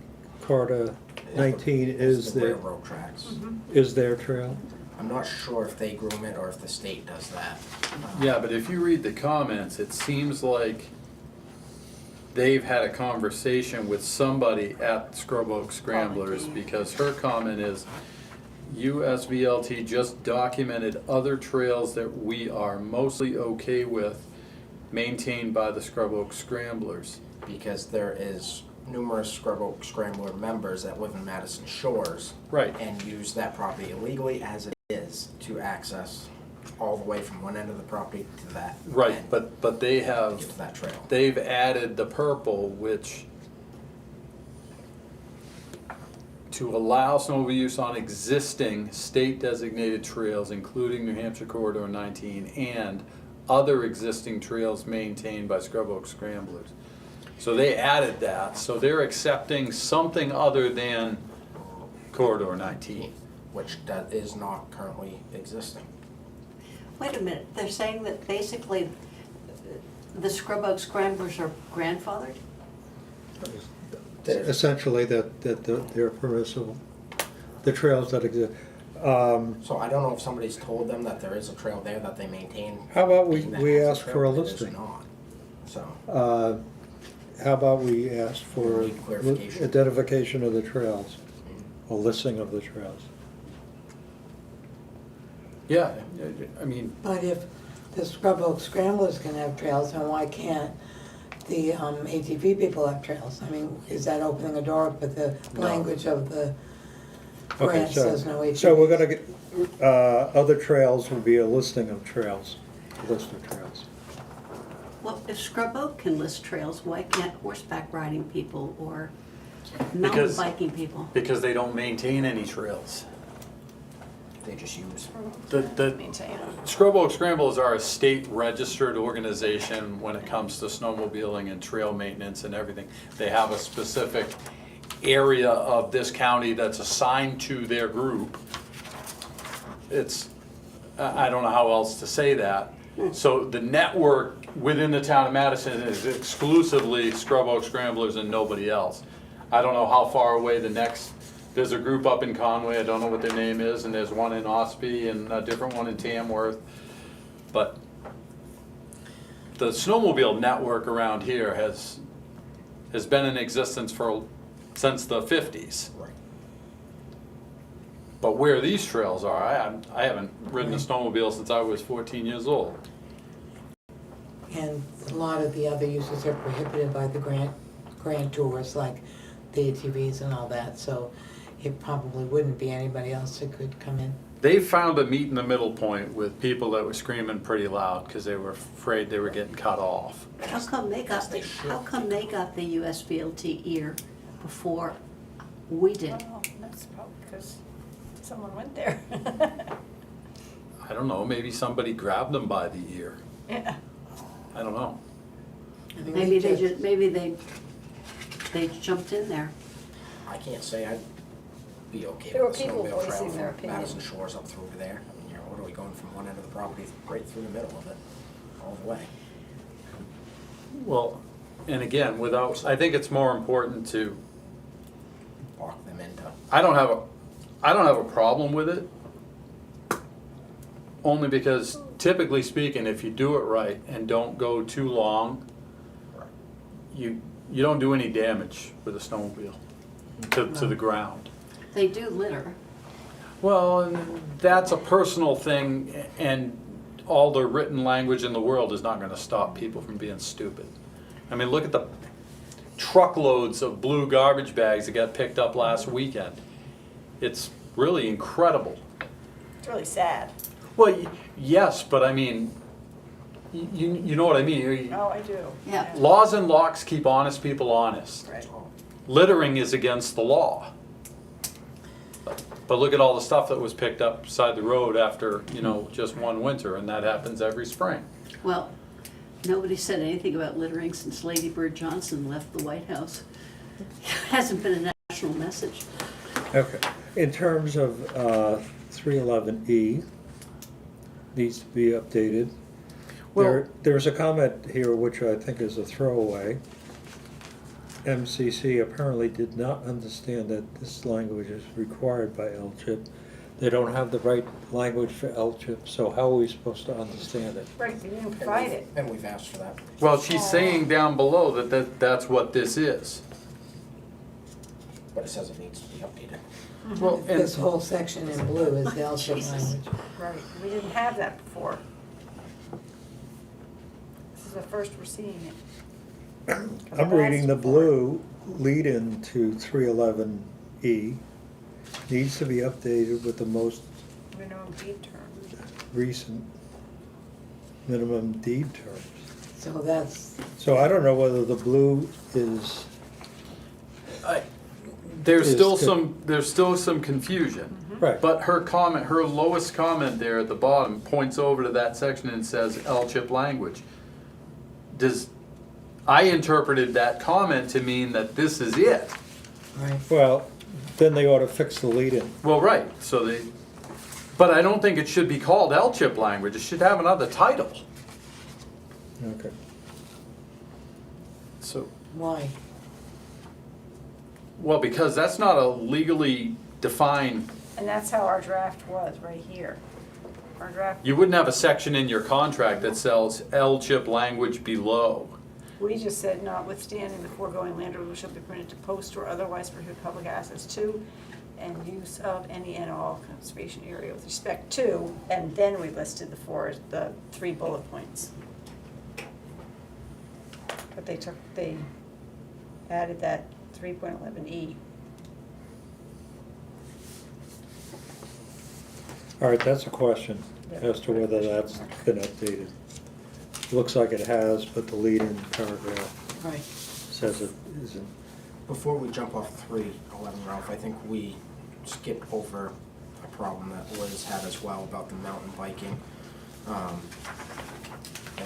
Carta 19 is
the
their,
railroad tracks.
is their trail?
I'm not sure if they groom it or if the state does that.
yeah, but if you read the comments, it seems like they've had a conversation with somebody at Scrub Oak Scramblers, because her comment is, USVLT just documented other trails that we are mostly okay with, maintained by the Scrub Oak Scramblers.
Because there is numerous Scrub Oak Scrambler members that live in Madison Shores.
Right.
And use that property illegally as it is to access all the way from one end of the property to that.
Right,
end,
but they
to
have,
get to that trail.
they've added the purple, which to allow snowmobile use on existing state designated trails, including New Hampshire Corridor 19 and other existing trails maintained by Scrub Oak Scramblers. So they added that, so they're accepting something other than Corridor 19.
Which that is not currently existing.
Wait a minute, they're saying that basically the Scrub Oak Scramblers are grandfathered?
Essentially, that they're permissible, the trails that exist.
So I don't know if somebody's told them that there is a trail there that they maintain.
How about we
that
we
has
ask
trail,
for a
but there's
listing?
not. So,
How about we ask for
Need clarification.
identification of the trails, a listing of the trails?
Yeah, I mean,
but if the Scrub Oak Scramblers can have trails, then why can't the ATV people have trails? I mean, is that opening a door, but the
No.
language of the
Okay,
grant says no ATVs?
so we're gonna get, other trails will be a listing of trails, a list of trails.
Well, if Scrub Oak can list trails, why can't horseback riding people or mountain
Because-
biking people?
because they don't maintain any trails.
they just use.
The
Maintain them.
Scrub Oak Scrambles are a state registered organization when it comes to snowmobiling and trail maintenance and everything. They have a specific area of this county that's assigned to their group. It's, I don't know how else to say that. So the network within the town of Madison is exclusively Scrub Oak Scramblers and nobody else. I don't know how far away the next, there's a group up in Conway, I don't know what their name is, and there's one in Ospey and a different one in Tamworth. But the snowmobile network around here has been in existence since the 50s.
Right.
But where these trails are, I haven't ridden a snowmobile since I was 14 years old.
And a lot of the other uses are prohibited by the grant tours, like the ATVs and all that, so it probably wouldn't be anybody else that could come in.
They found a meet in the middle point with people that were screaming pretty loud because they were afraid they were getting cut off.
How come they got the USBLT ear before we did?
Well, that's probably because someone went there.
I don't know, maybe somebody grabbed them by the ear.
Yeah.
I don't know.
I mean,
Maybe they jumped in there.
I can't say I'd be okay
There were
with the
people
snowmobile trail
voicing their
from
opinion.
Madison Shores up through there. I mean, you know, what are we going from one end of the property right through the middle of it, all the way?
Well, and again, I think it's more important to,
Walk them into.
I don't have a problem with it. Only because typically speaking, if you do it right and don't go too long, you don't do any damage with a snowmobile to the ground.
They do litter.
Well, and that's a personal thing, and all the written language in the world is not gonna stop people from being stupid. I mean, look at the truckloads of blue garbage bags that got picked up last weekend. It's really incredible.
It's really sad.
Well, yes, but I mean, you know what I mean.
Oh, I do.
Yeah.
Laws and locks keep honest people honest.
Right.
Littering is against the law. But look at all the stuff that was picked up beside the road after, just one winter, and that happens every spring.
Well, nobody said anything about littering since Lady Bird Johnson left the White House. It hasn't been a national message.
Okay, in terms of 311E, needs to be updated.
Well-
There's a comment here which I think is a throwaway. MCC apparently did not understand that this language is required by LCHIP. They don't have the right language for LCHIP, so how are we supposed to understand it?
Right, you didn't provide it.
And we've asked for that.
Well, she's saying down below that's what this is.
But it says it needs to be updated.
Well,
This whole section in blue is the LCHIP
Jesus.
language.
Right, we didn't have that before. This is the first we're seeing it.
I'm reading the blue lead-in to 311E. Needs to be updated with the most
Minimum deed term.
recent minimum deed terms.
So that's,
So I don't know whether the blue is,
there's
Is
still
good.
some confusion.
right.
But her lowest comment there at the bottom points over to that section and says LCHIP language. I interpreted that comment to mean that this is it.
right.
Well, then they ought to fix the lead-in.
Well, right, but I don't think it should be called LCHIP language, it should have another title.
Okay.
So,
Why?
well, because that's not a legally defined,
And that's how our draft was, right here. Our draft,
you wouldn't have a section in your contract that says LCHIP language below.
we just said notwithstanding the foregoing landowner shall be permitted to post or otherwise prohibit public access to and use of any and all conservation area with respect to, and then we listed the 3 bullet points. But they added that 3.11E.
All right, that's a question as to whether that's been updated. Looks like it has, but the lead-in paragraph
Right.
says it isn't.
Before we jump off 311, Ralph, I think we skipped over a exact problem that Liz had as well about the mountain biking. I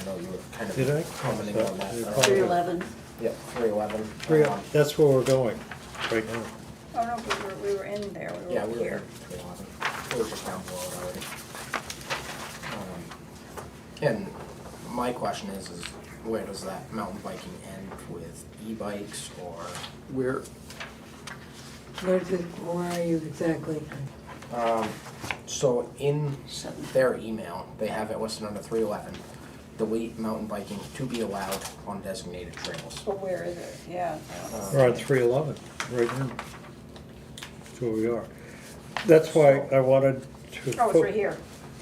know you were kind
Did I?
of commenting on that.
Yeah.
311.
Yep, 311.
That's where we're going right now.
Oh, no, we were in there, we
Yeah,
were
we were
here.
311. We were just down below it already. And my question is where does that mountain biking end with e-bikes or?
Where,
Where are you exactly?
So in their email, they have it listed under 311, delete mountain biking to be allowed on designated trails.
But where is it? Yeah. I don't
We're on
see it.
311 right now. That's where we are. That's why I wanted to.
Oh, it's right here,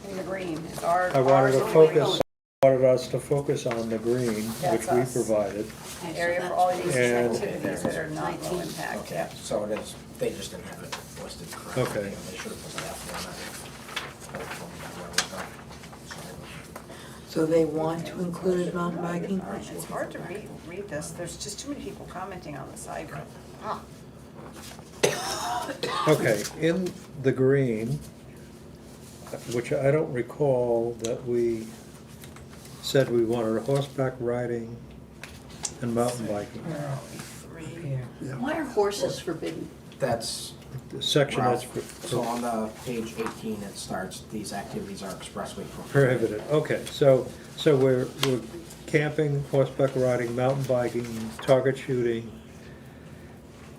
in the green, it's our.
I wanted
ours
to
is
focus, wanted us to focus on the green, which
That's
we
us.
provided.
Okay, so
Area for
that's-
all these
And-
activities that are not low
19.
impact,
Okay,
yeah.
so it is, they just didn't have it listed correctly.
Okay.
They should have put that on that.
So they want to include mountain biking?
It's hard to read this, there's just too many people commenting on the side. Ah,
Okay, in the green, which I don't recall that we said we wanted horseback riding and mountain biking.
where are we? Three.
Here.
Why are horses forbidden?
That's,
The section that's
so on the page 18, it starts, these activities are expressly
prohibited. Okay, so we're camping, horseback riding, mountain biking, target shooting,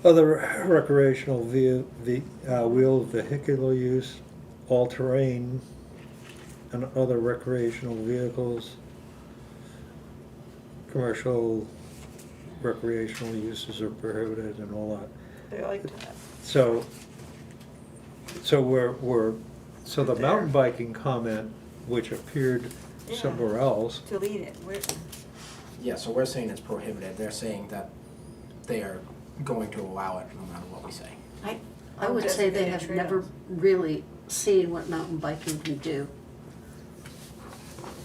other recreational wheel vehicular use, all-terrain, and other recreational vehicles, commercial recreational uses are prohibited and all that.
They like that.
So so the mountain biking comment, which appeared
Yeah.
somewhere else,
Delete it, where,
Yeah, so we're saying it's prohibited. They're saying that they are going to allow it no matter what we say.
I would say they
Designated
have never
trails.
really seen what mountain biking can do.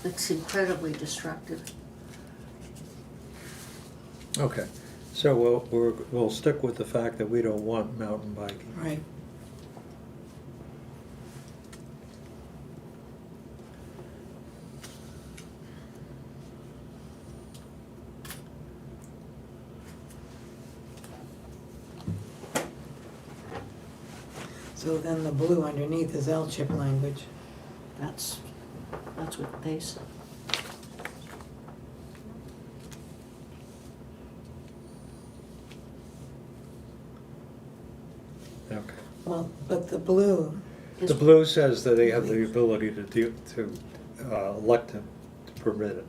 It's incredibly destructive.
okay, so we'll stick with the fact that we don't want mountain biking.
Right. So then the blue underneath is L-chip language.
That's what they said.
Okay.
Well, but the blue,
The blue says that they have the ability to elect to permit it.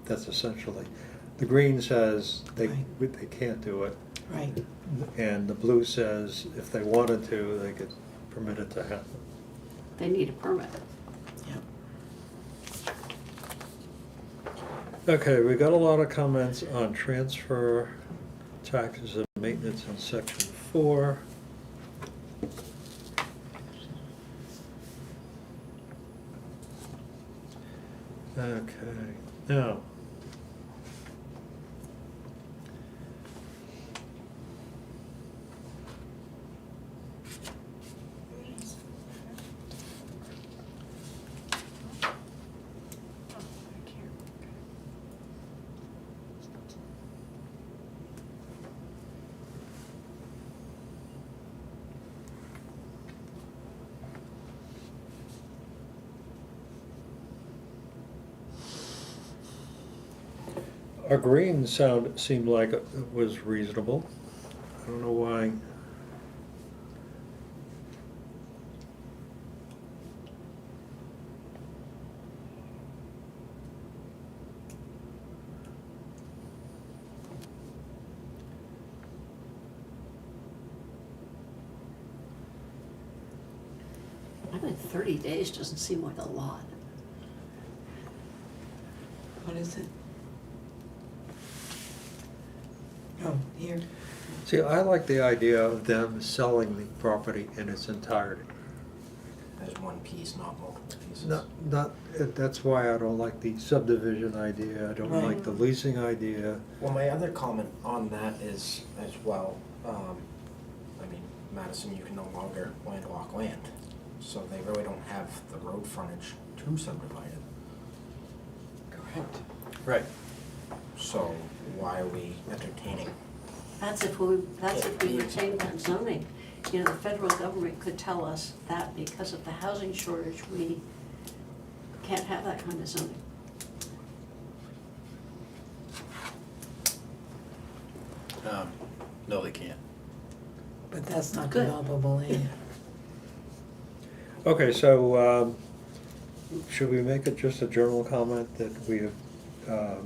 That's essentially. The green says they can't do it,
right,
and the blue says if they wanted to, they could permit it to happen.
They need a permit.
yeah.
Okay, we got a lot of comments on transfer taxes and maintenance in section 4. Okay, now.
oh, back here.
Our green seemed like it was reasonable. I don't know why.
I think 30 days doesn't seem like a lot.
What is it? Oh, here.
See, I like the idea of them selling the property in its entirety.
As one piece, not multiple pieces.
That's why I don't like the subdivision idea, I don't like
Right.
the leasing idea.
Well, my other comment on that is as well, I mean, Madison, you can no longer landlock land. so they really don't have the road frontage to subdivide it.
Correct.
Right.
So why are we entertaining?
That's if we retain that zoning. You know, the federal government could tell us that because of the housing shortage, we can't have that kind of zoning.
No, they can't.
But that's not
Good.
developable land.
Okay, so, should we make it just a general comment that we have,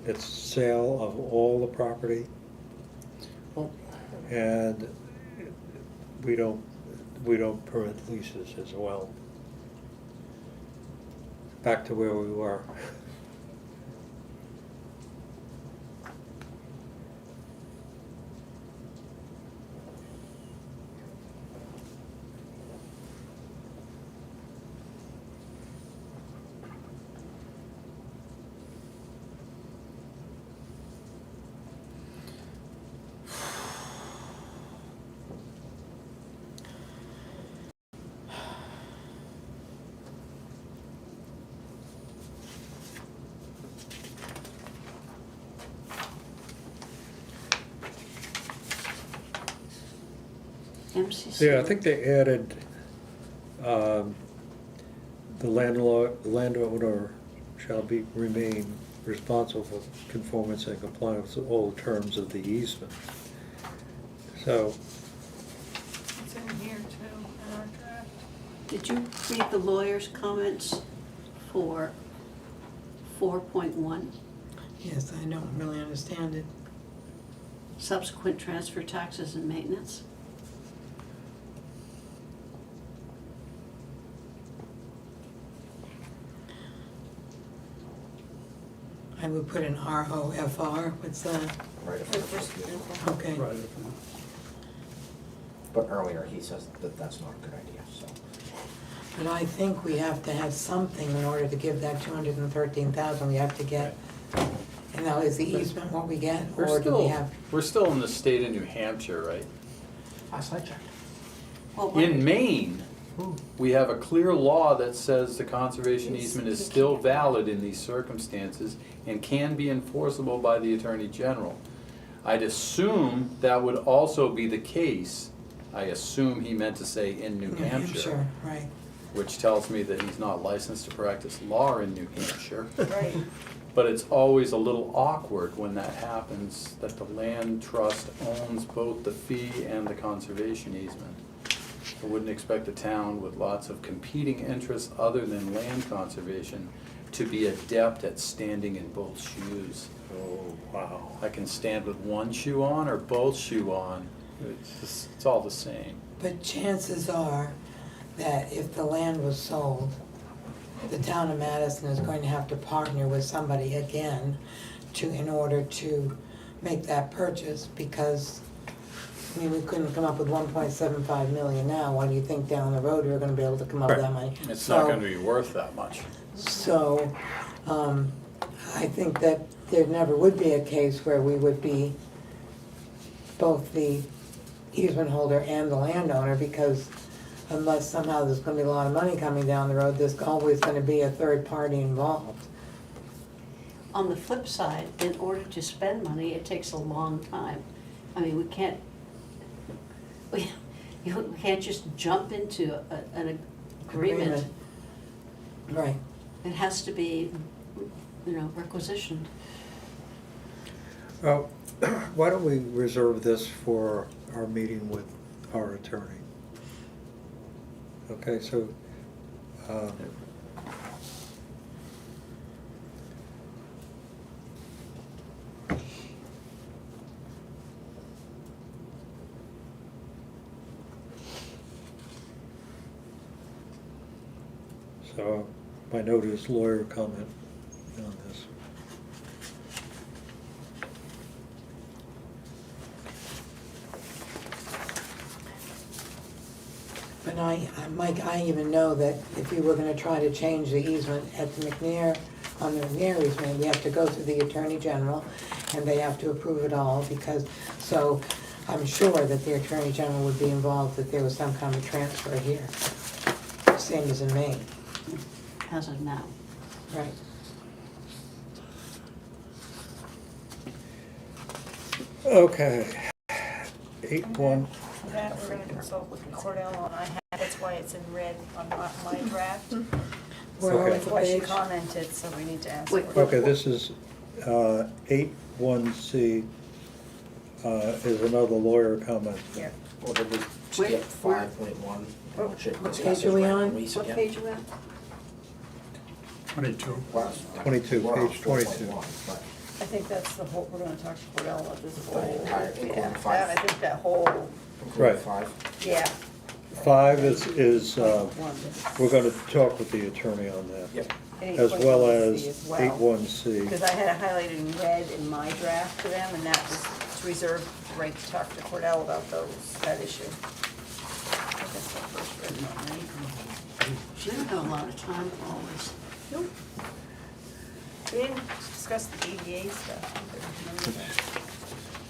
it's sale of all the property?
Well,
And we don't permit leases as well. Back to where we were.
MCC.
Yeah, I think they added, the landowner shall remain responsible for conformance and compliance with all terms of the easement. So,
It's in here too, in our draft.
Did you read the lawyer's comments for 4.1,
Yes, I don't really understand it.
subsequent transfer taxes and maintenance?
I would put an ROFR, what's that?
Right of first refusal.
Okay.
But earlier, he says that that's not a good idea, so.
But I think we have to have something in order to give that 213,000, we have to get, and now is the easement what we get, or do we have?
We're still in the state of New Hampshire, right?
Last I checked.
Well, what-
In Maine, we have a clear law that says the conservation easement is still valid in these circumstances and can be enforceable by the Attorney General. I'd assume that would also be the case, I assume he meant to say in New Hampshire,
Right.
which tells me that he's not licensed to practice law in New Hampshire.
Right.
But it's always a little awkward when that happens, that the land trust owns both the fee and the conservation easement. I wouldn't expect a town with lots of competing interests other than land conservation to be adept at standing in both shoes.
oh, wow.
I can stand with one shoe on or both shoe on. It's all the same.
But chances are that if the land was sold, the town of Madison is going to have to partner with somebody again in order to make that purchase, because, I mean, we couldn't come up with 1.75 million now. Why do you think down the road we're gonna be able to come up with that money?
It's not gonna be worth that much.
So, I think that there never would be a case where we would be both the easement holder and the landowner, because unless somehow there's gonna be a lot of money coming down the road, there's always gonna be a third party involved.
On the flip side, in order to spend money, it takes a long time. I mean, we can't just jump into an agreement.
Right.
It has to be, requisitioned.
Well, why don't we reserve this for our meeting with our attorney? Okay, so, so my note is lawyer comment on this.
But Mike, I even know that if you were gonna try to change the easement at the McNair, on the McNair easement, you have to go through the Attorney General, and they have to approve it all, because, so, I'm sure that the Attorney General would be involved if there was some kind of transfer here, same as in Maine,
As of now.
right?
Okay. 8-1,
That we're gonna consult with Cordell on, that's why it's in red on my draft.
Where
Okay.
are we
That's
for
why she
page?
commented, so we need to ask
Wait,
Cordell.
okay, this is 8-1C is another lawyer comment.
Here,
Well, did we
Wait,
skip
where-
5.1?
Oh,
Which it
what
discusses
page are we
rent
on?
release
What
again?
page are we on?
22.
Well,
22,
we're on
page 22.
4.1, but
I think that's the whole, we're gonna talk to Cordell about this
The
whole,
entire-
yeah,
including
that,
five.
I think that whole,
including
Right.
5.
yeah.
5 is we're gonna talk with the attorney on that.
Yep.
As well as
8.1C
8-1C.
Because I had it highlighted in red in my draft to them, and that was to reserve the right to talk to Cordell about that issue. I think that's the first red one, right?
She didn't have a lot of time for all this.
Nope. We didn't discuss the ADA stuff either, remember that?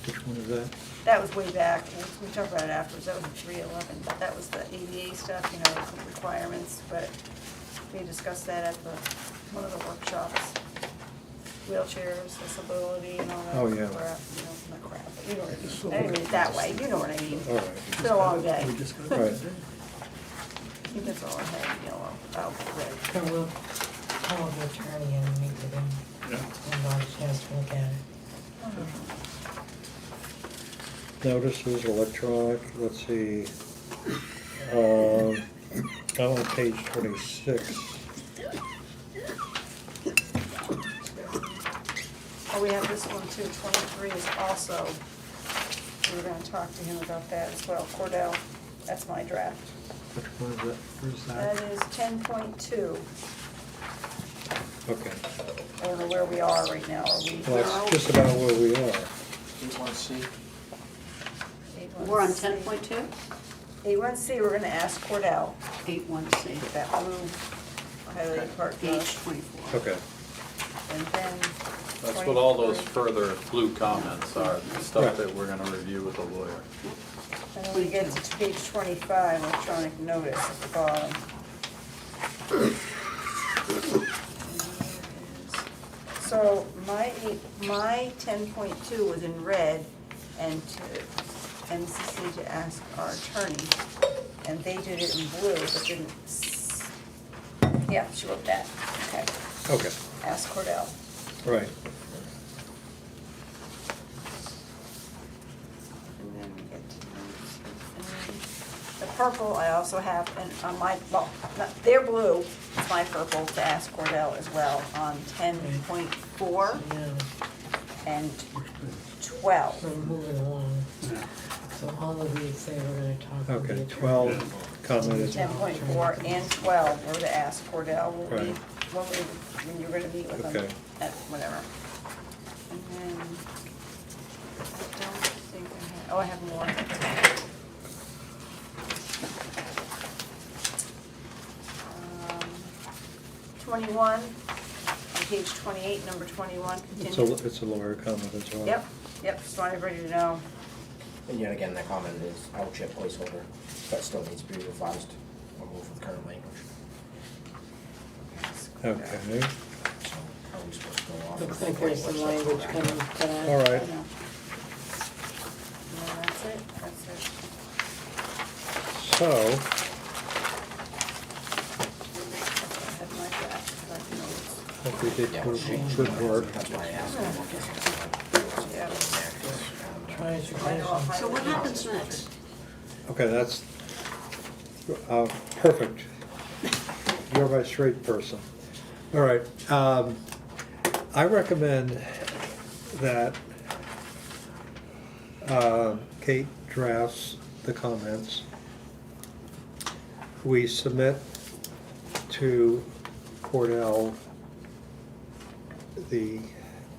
Which one is that?
That was way back, we talked about it afterwards, that was in 311, but that was the ADA stuff, you know, the requirements, but we discussed that at one of the workshops. Wheelchairs, accessibility and all that.
Oh, yeah.
Crap, you know, not crap, but you know what I mean, I didn't mean it that way, you know what I mean.
All right.
It's been a long day,
We just got
Right.
it today.
I think that's all I had, yellow, red.
So we'll call the attorney and meet with him, and I'll have a chance to look at it.
Notices, electronic, let's see. I'm on page 26.
Oh, we have this one too, 23 is also, we were gonna talk to him about that as well, Cordell, that's my draft.
Which one is that? Where's
That is 10.2,
Okay.
I don't know where we are right now, are we?
Well, that's just about where we are.
8.1C.
8.1C.
We're on 10.2?
8.1C, we're gonna ask Cordell,
8.1C,
that blue highlighted part,
page 24.
Okay.
and then.
That's what all those
23.
further blue comments are, the
Right.
stuff that we're gonna review with the lawyer.
And then we get to page 25, electronic notice at the bottom. So my 10.2 was in red and to MCC to ask our attorney, and they did it in blue, but didn't, yeah, she wrote that, okay.
Okay,
Ask Cordell.
right.
And then we get to notices. And then the purple I also have, and on my, well, they're blue, it's my purple to ask Cordell as well on 10.4
Yeah,
and
so
12.
we're moving along. So all of these say we're gonna talk with the
Okay,
attorney.
12 commented.
10.4 and 12 were to ask Cordell
Right.
when you're gonna meet with them
Okay.
at whatever. And then, I don't think I have, oh, I have more. 21, on page 28, number 21, continue.
It's a lawyer comment as well.
Yep, just want everybody to know.
And yet again, the comment is outchip placeholder, that still needs to be revised or moved with current language.
Okay,
So how are we supposed to go off?
Looks
of
like there's some language
that's
coming,
correct?
all
I
right.
know. And then that's it, that's it.
So,
I have my draft, like notes.
I think we did
Yeah,
good work.
That's why I asked.
Yeah.
Transportation.
So what happens next?
Okay, that's perfect. You're my straight person. All right. I recommend that Kate drafts the comments. We submit to Cordell the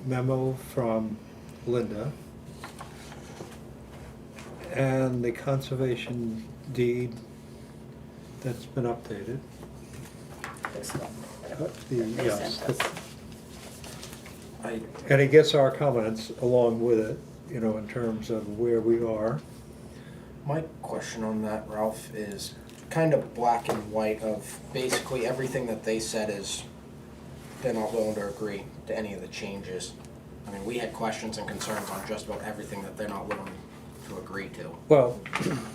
memo from Linda and the conservation deed that's been updated.
This one. They
Yes,
sent us.
I,
and he gets our comments along with it. you know, in terms of where we are.
My question on that, Ralph, is kind of black and white of basically everything that they said is they're not willing to agree to any of the changes. I mean, we had questions and concerns on just about everything that they're not willing to agree to.
Well,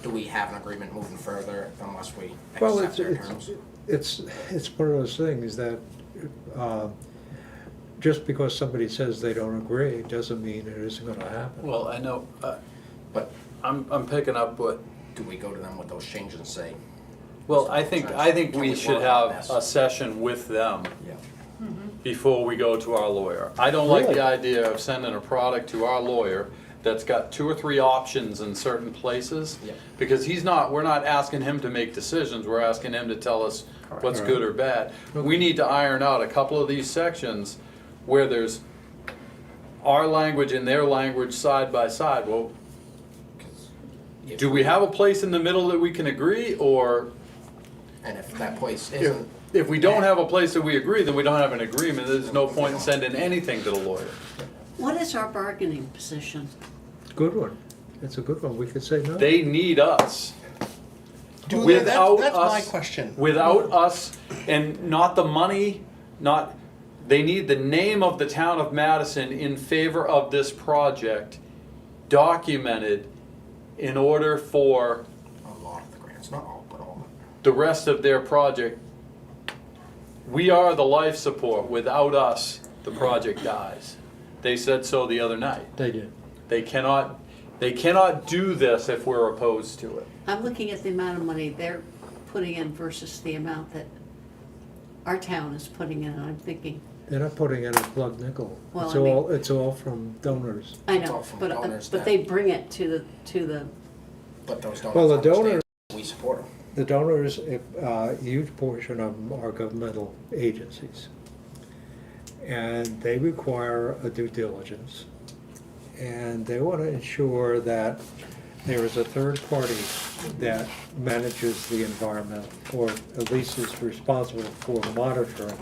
Do we have an agreement moving further unless we
well,
accept their terms?
it's one of those things that, just because somebody says they don't agree, doesn't mean it isn't gonna happen.
Well, I know,
But
I'm picking up what,
do we go to them with those changes and say,
well, I think
Can
we
we
should
work on
have
this?
a session with them
yeah,
before we go to our lawyer. I don't like
Really?
the idea of sending a product to our lawyer that's got 2 or 3 options in certain places.
Yeah.
Because we're not asking him to make decisions, we're asking him to tell us what's
Correct.
good or bad. We need to iron out a couple of these sections where there's our language and their language side by side. Well,
'cause if
do we have a place in the middle that we can agree, or
And if that place
if,
isn't,
if we don't have a place that we agree, then we don't have an agreement, there's no point in sending anything to the lawyer.
What is our bargaining position?
Good one. It's a good one. We could say no.
They need us.
Do they?
Without
That's my
us-
question.
Without us, and not the money, they need the name of the town of Madison in favor of this project documented in order for
A lot of the grants, not all, but all of it.
the rest of their project. We are the life support. Without us, the project dies. They said so the other night.
They did.
They cannot do this if we're opposed to it.
I'm looking at the amount of money they're putting in versus the amount that our town is putting in, and I'm thinking,
They're not putting in a plug nickel.
Well,
It's
I mean-
it's all from donors.
I
It's all
know,
from
but,
donors
but
that-
they bring it to the,
But those donors
Well, the
understand
donors-
we support them.
The donors, a huge portion of them are governmental agencies. And they require a due diligence. And they want to ensure that there is a third party that manages the environment, or at least is responsible for monitoring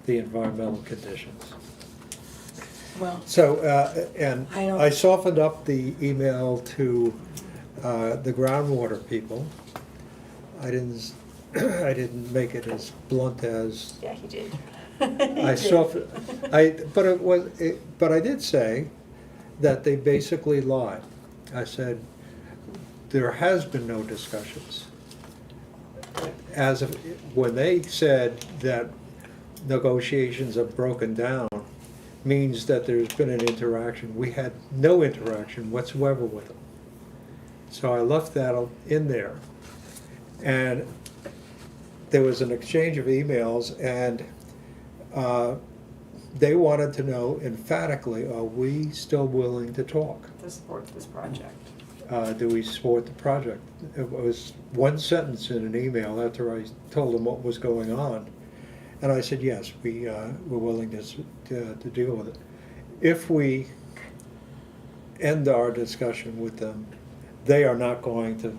the environmental conditions.
Well,
So, and
I don't-
I softened up the email to the groundwater people. I didn't make it as blunt as
Yeah, he did.
I but I did say that they basically lied. I said, there has been no discussions. As of, when they said that negotiations have broken down, means that there's been an interaction. We had no interaction whatsoever with them. So I left that in there. And there was an exchange of emails, and they wanted to know emphatically, are we still willing to talk?
To support this project.
Do we support the project? It was one sentence in an email after I told them what was going on. And I said, yes, we're willing to deal with it. If we end our discussion with them, they are not going to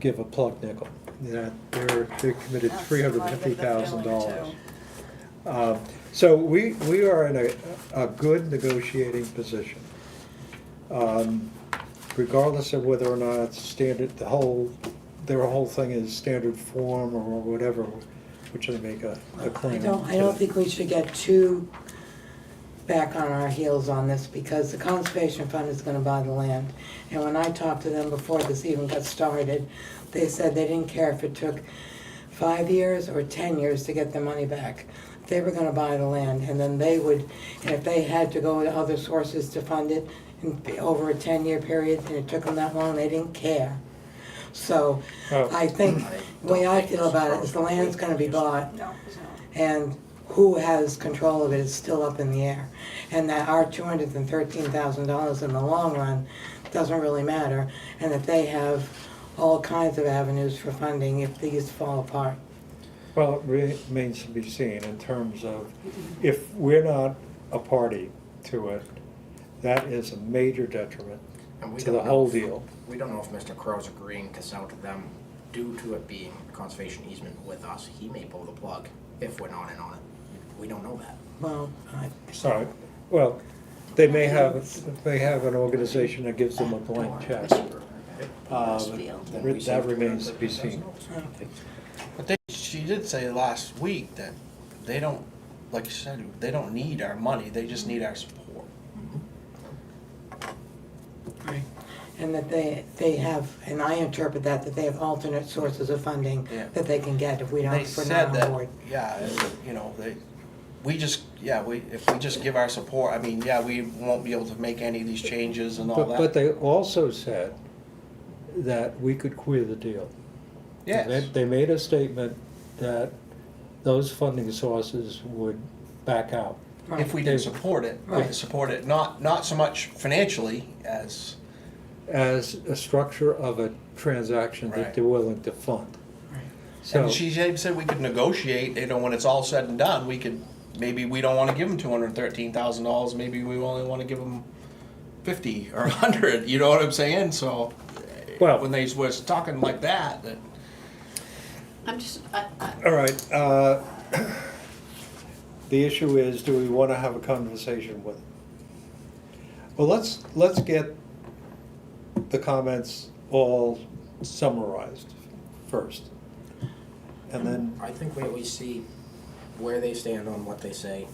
give a plug nickel. That they're committed
That's
$350,000. So we are in a good negotiating position. Regardless of whether or not it's standard, their whole thing is standard form or whatever, which they make a claim.
I don't think we should get too back on our heels on this, because the Conservation Fund is gonna buy the land. And when I talked to them before this even got started, they said they didn't care if it took 5 years or 10 years to get the money back. They were gonna buy the land, and then they would, and if they had to go to other sources to fund it over a 10-year period, and it took them that long, they didn't care. So,
Oh.
I think, the way I feel about it is the land's gonna be bought,
No, there's no.
and who has control of it is still up in the air. And that our $213,000 in the long run doesn't really matter, and that they have all kinds of avenues for funding if these fall apart.
Well, it remains to be seen in terms of, if we're not a party to it, that is a major detriment
And we
to
don't
the
know
whole
if-
deal.
We don't know if Mr. Crow's agreeing to sell to them due to it being a conservation easement with us. He may pull the plug if we're not in on it. We don't know that.
Well,
Sorry, well, They may have an organization that gives them a blank check. That remains to be seen.
But she did say last week that they don't, like you said, they don't need our money, they just need our support.
Right. And that they have, and I interpret that they have alternate sources of funding
Yeah.
that they can get if we don't,
They
if we're
said
not on
that,
board.
yeah, you know, if we just give our support, I mean, yeah, we won't be able to make any of these changes and all
But
that.
they also said that we could queer the deal.
Yes,
They made a statement that those funding sources would back out.
if we did support it,
Right.
not so much financially as,
As a structure of a transaction that
Right.
they're willing to fund.
Right.
So,
and she said we could negotiate, you know, when it's all said and done, we could, maybe we don't wanna give them $213,000, maybe we only wanna give them 50 or 100, you know what I'm saying, so.
Well-
When they was talking like that.
I'm just,
all right, the issue is, do we want to have a conversation with them? Well, let's get the comments all summarized first. And then,
I think we at least see where they stand on what they say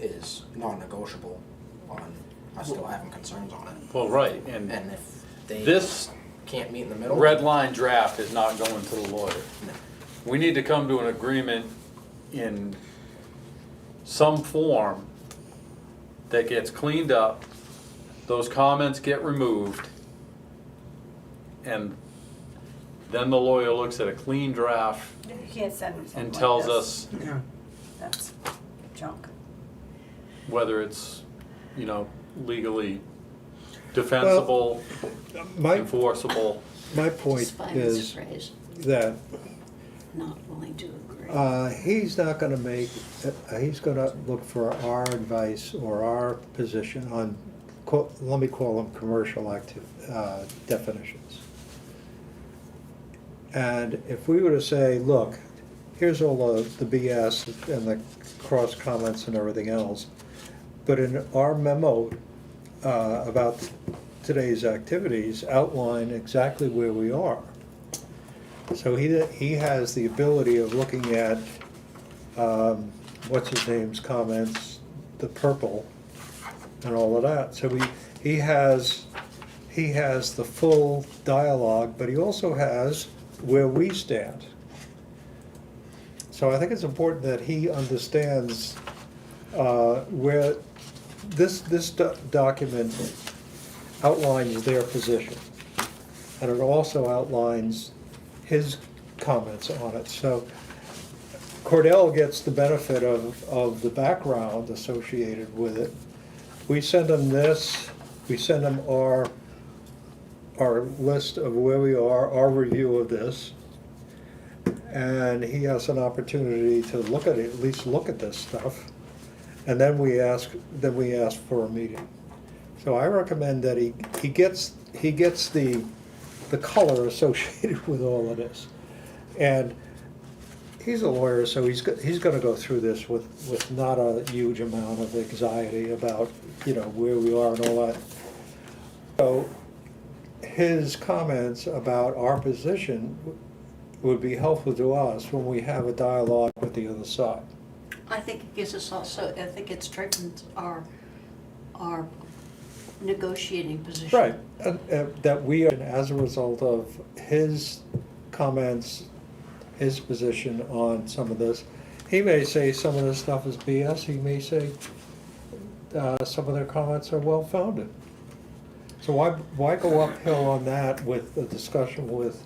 is non-negotiable on us still having concerns on it.
Well, right, and
And if they
this
can't meet in the middle.
red line draft is not going to the lawyer.
No.
We need to come to an agreement in some form that gets cleaned up, those comments get removed, and then the lawyer looks at a clean draft
You can't send them something
and
like
tells
this.
us
No.
That's junk.
whether it's, you know, legally defensible,
my
enforceable.
point
despite
is
his phrase,
that
not willing to agree.
he's not gonna make, he's gonna look for our advice or our position on, let me call them commercial definitions. And if we were to say, look, here's all the BS and the cross comments and everything else, but in our memo about today's activities, outline exactly where we are. So he has the ability of looking at, what's his name's comments, the purple, and all of that. So he has the full dialogue, but he also has where we stand. So I think it's important that he understands where this document outlines their position. And it also outlines his comments on it. So Cordell gets the benefit of the background associated with it. We send him this, we send him our list of where we are, our review of this. And he has an opportunity to look at it, at least look at this stuff. And then we ask for a meeting. So I recommend that he gets the color associated with all of this. And he's a lawyer, so he's gonna go through this with not a huge amount of anxiety about, you know, where we are and all that. So his comments about our position would be helpful to us when we have a dialogue with the other side.
I think it gives us also, I think it strengthens our negotiating position.
Right, that we, as a result of his comments, his position on some of this, he may say some of this stuff is BS, he may say some of their comments are well-founded. So why go uphill on that with a discussion with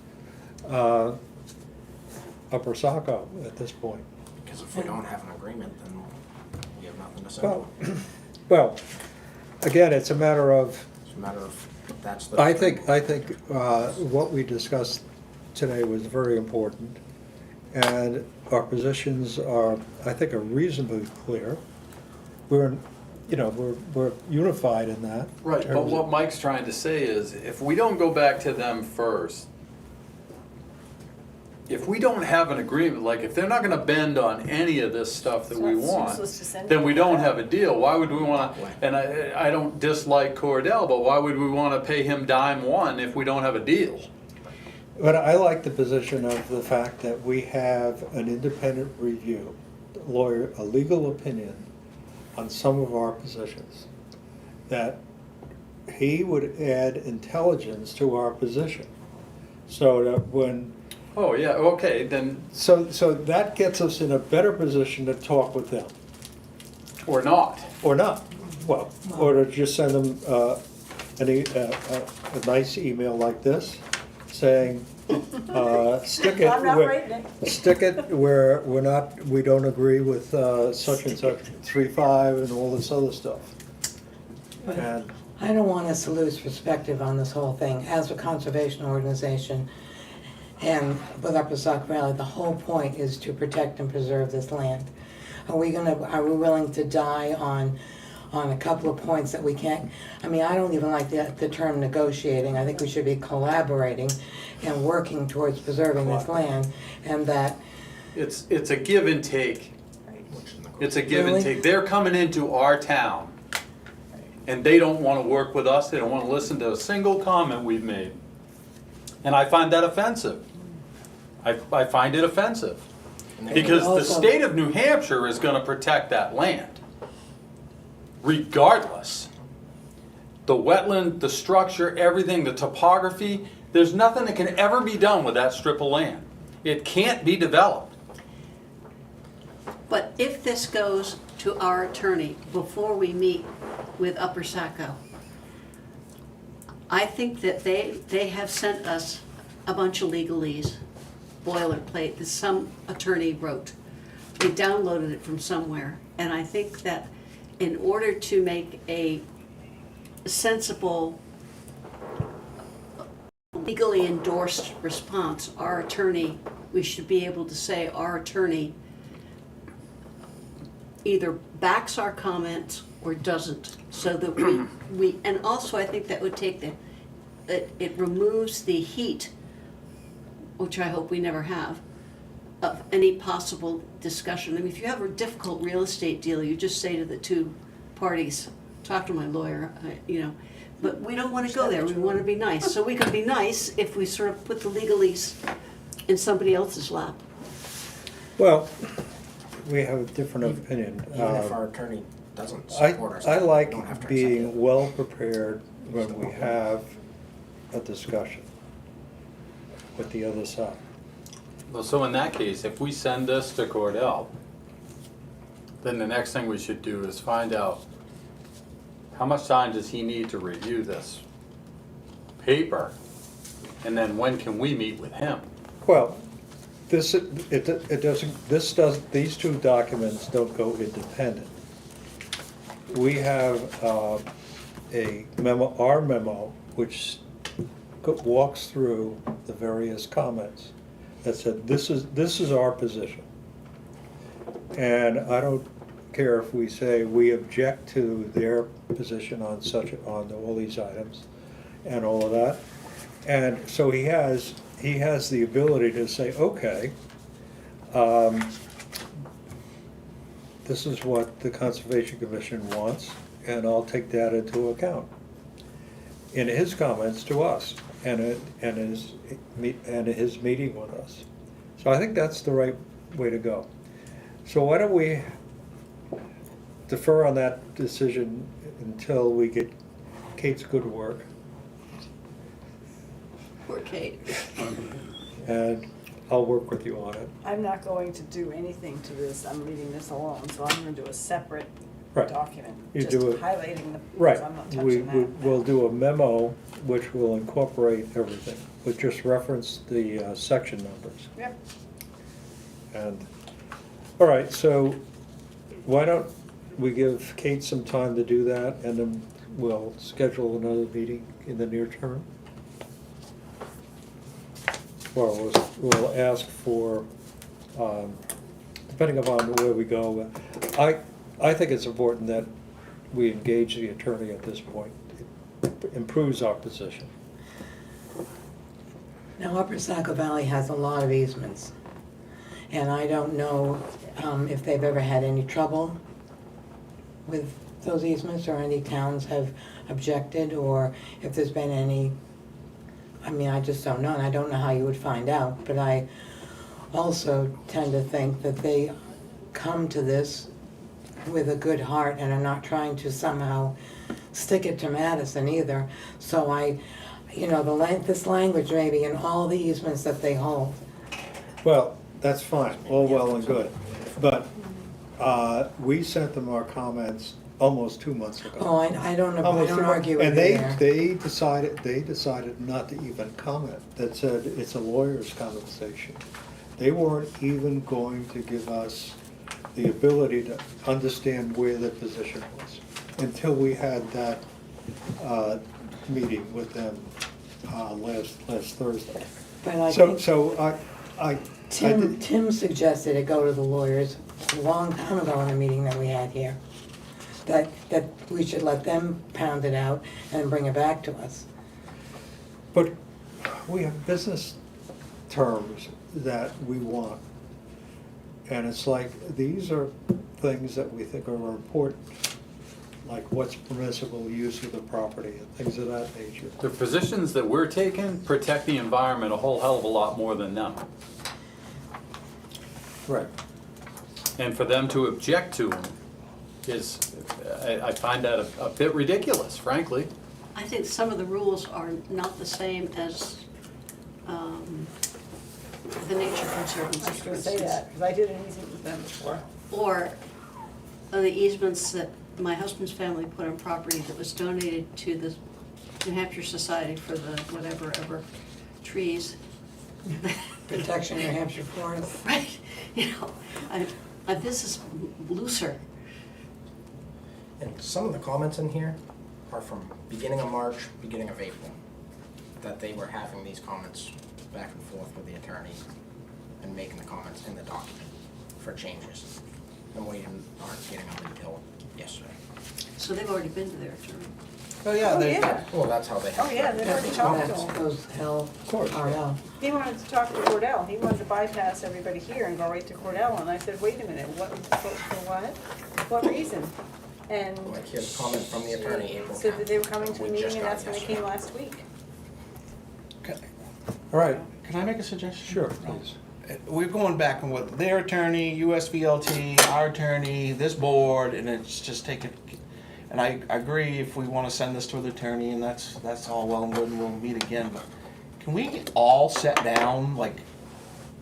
Upper Saco at this point?
Because if we don't have an agreement, then we have nothing to say.
Well, again, it's a matter of,
It's a matter of, that's the.
I think what we discussed today was very important, and our positions are, I think, are reasonably clear. We're unified in that.
Right, but what Mike's trying to say is, if we don't go back to them first if we don't have an agreement, like if they're not gonna bend on any of this stuff that
So
we
it's
want,
useless to send
then
it.
we don't have a deal. Why would we wanna, and I don't dislike Cordell, but why would we wanna pay him dime one if we don't have a deal?
But I like the position of the fact that we have an independent review, lawyer, a legal opinion on some of our positions. That he would add intelligence to our position. So that when,
Oh, yeah, okay, then,
so that gets us in a better position to talk with them,
or not.
or not. Well, or to just send them a nice email like this, saying, stick it.
I'm not
where-
writing it.
Stick it where we don't agree with such and such, 3.5 and all this other stuff. And,
I don't want us to lose perspective on this whole thing. As a conservation organization and with Upper Sauk Valley, the whole point is to protect and preserve this land. Are we willing to die on a couple of points that we can't? I mean, I don't even like the term negotiating. I think we should be collaborating and working towards preserving this land, and that,
It's a give and take. It's a give and
Really?
take. They're coming into our town, and they don't wanna work with us, they don't wanna listen to a single comment we've made. And I find that offensive. I find it offensive. Because the
Also-
state of New Hampshire is gonna protect that land, regardless. The wetland, the structure, everything, the topography, there's nothing that can ever be done with that strip of land. It can't be developed.
But if this goes to our attorney before we meet with Upper Saco, I think that they have sent us a bunch of legalese, boilerplate that some attorney wrote. They downloaded it from somewhere, and I think that in order to make a sensible, legally endorsed response, our attorney, we should be able to say our attorney either backs our comments or doesn't, so that we, and also I think that would take it removes the heat, which I hope we never have, of any possible discussion. I mean, if you have a difficult real estate deal, you just say to the two parties, talk to my lawyer, but we don't want to go there, we want to be nice. So we can be nice if we sort of put the legalese in somebody else's lap.
well, we have a different opinion.
Even if our attorney doesn't
I
support us.
I
we
like
don't have to accept
being
it.
well prepared when we have a discussion with the other side.
Well, so in that case, if we send this to Cordell, then the next thing we should do is find out how much time does he need to review this paper? And then when can we meet with him?
Well, these two documents don't go independent. We have a memo, our memo, which walks through the various comments that said, this is our position. And I don't care if we say we object to their position on all these items and all of that. And so he has the ability to say, okay, this is what the Conservation Commission wants, and I'll take that into account in his comments to us and his meeting with us. So I think that's the right way to go. So why don't we defer on that decision until we get Kate's good work,
Poor Kate.
and I'll work with you on it.
I'm not going to do anything to this, I'm leaving this alone, so I'm gonna do a separate
Right.
document.
You
just
do it.
highlighting the,
Right,
I'm not
we,
touching that.
we'll do a memo which will incorporate everything, but just reference the section numbers.
Yep,
And, all right, so why don't we give Kate some time to do that, and then we'll schedule another meeting in the near term? Or we'll ask for, depending upon where we go. I think it's important that we engage the attorney at this point. It improves our position.
Now, Upper Saco Valley has a lot of easements, and I don't know if they've ever had any trouble with those easements, or any towns have objected, or if there's been any, I mean, I just don't know, and I don't know how you would find out, but I also tend to think that they come to this with a good heart and are not trying to somehow stick it to Madison either. So this language maybe in all the easements that they hold.
Well, that's fine, all well and good. But we sent them our comments almost 2 months ago.
Oh, I don't
Almost 2 months.
argue with
And
you there.
they decided not to even comment. That said, it's a lawyer's conversation. They weren't even going to give us the ability to understand where the position was until we had that meeting with them last Thursday.
But I
So,
think
so I did-
Tim suggested it go to the lawyers a long time ago in a meeting that we had here. That we should let them pound it out and bring it back to us.
But we have business terms that we want. And it's like, these are things that we think are important, like what's permissible use of the property and things of that nature.
The positions that we're taking protect the environment a whole hell of a lot more than them.
Right.
And for them to object to them is, I find that a bit ridiculous, frankly.
I think some of the rules are not the same as the Nature Conservancy,
I was
for
gonna say
instance.
that, because I did an easement with them before.
Or the easements that my husband's family put on property that was donated to the New Hampshire Society for the whatever ever trees.
Protection New Hampshire Forest.
Right, this is looser.
And some of the comments in here are from beginning of March, beginning of April, that they were having these comments back and forth with the attorney and making the comments in the document for changes. And we aren't getting them until yesterday.
So they've already been to their attorney.
Oh, yeah,
Oh,
they,
yeah.
Well, that's how they have.
Oh, yeah, they've already talked to
That
him.
goes hell,
course.
RL.
He wanted to talk to Cordell, he wanted to bypass everybody here and go right to Cordell, and I said, wait a minute, for what? What reason? And
Like, here's a comment from the attorney, April.
said that they were coming to the
We
meeting,
just
and
got
that's when they
yesterday.
came last week.
All right,
can I make a suggestion?
sure, please.
We're going back and with their attorney, USVLT, our attorney, this board, and it's just taking, and I agree if we wanna send this to the attorney, and that's all well and good, and we'll meet again, but can we all sit down, like,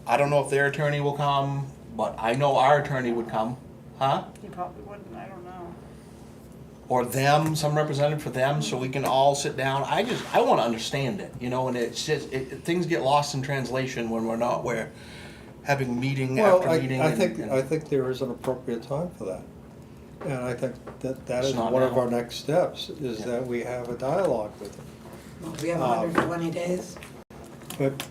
I don't know if their attorney will come, but I know our attorney would come, huh?
He probably wouldn't, I don't know.
Or them, some representative for them, so we can all sit down. I wanna understand it, and it's just, things get lost in translation when we're having meeting
Well,
after meeting.
I
and-
think there is an appropriate time for that. And I think that
It's
is
not
one of
now.
our next steps, is
Yeah.
that we have a dialogue with them.
Well, we have 120 days.
But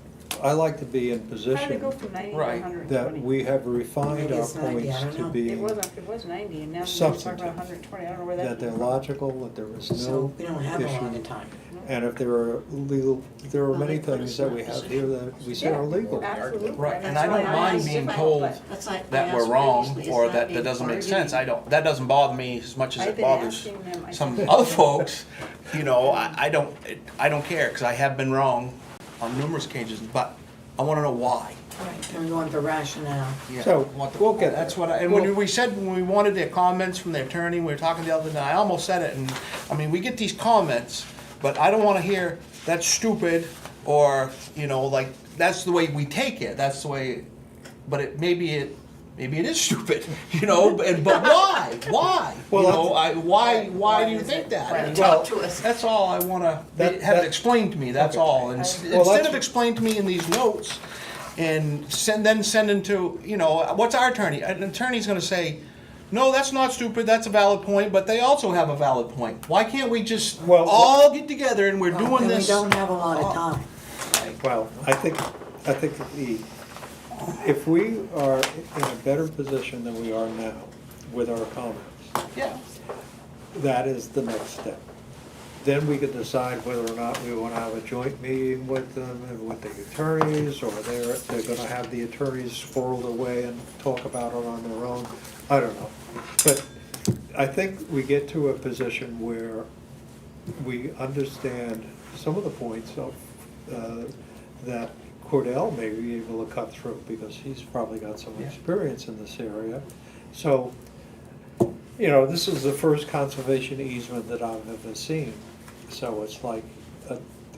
I like to be in
How did it
position
go from 90 to
Right.
120?
that we have refined
Maybe
our
it's 90, I
points
don't
to
know.
be,
It was 90, and now we're talking
substantive.
about 120, I don't know where
that they're
came from.
logical, that there is
So
no
we don't have a lot
issue.
of time.
And if there are
Well,
many
they put
things
us
that
in
we
that
have here that we say
Yeah,
are legal.
Absolutely.
Right, and
that's
I don't
why
mind
asked
being
him,
told
but
That's like I
that we're
asked
wrong,
previously,
or
is
that
being
doesn't make sense.
bargaining?
That doesn't bother me as much as
I've
it
been
bothers
asking them, I
some
said-
other folks. I don't care, because I have been wrong on numerous occasions, but I wanna know why.
Right, and we want the rationale.
Yeah,
So, we'll get
That's
there.
what and when we said, when we wanted their comments from the attorney, we were talking the other day, I almost said it, and, we get these comments, but I don't wanna hear, that's stupid, or, like, that's the way we take it, that's the way, but maybe it is stupid, but why? Why?
Well,
Why do you think that?
Talk to us.
That's all I wanna,
That-
have
that-
it explained to me, that's
Okay.
all. And
Well,
instead
that's-
of explaining to me in these notes, and sending to, what's our attorney? An attorney's gonna say, no, that's not stupid, that's a valid point, but they also have a valid point. Why can't we just
Well,
all get together and we're
Well,
doing
and
this?
we don't have a lot of time.
Well, I think if we are in a better position than we are now with our comments,
Yeah,
that is the next step. then we could decide whether or not we want to have a joint meeting with them and with the attorneys, or they're gonna have the attorneys squirreled away and talk about it on their own. I don't know. But I think we get to a position where we understand some of the points of, that Cordell may be able to cut through, because he's probably got some experience in this area. So, you know, this is the first conservation easement that I've ever seen, so it's like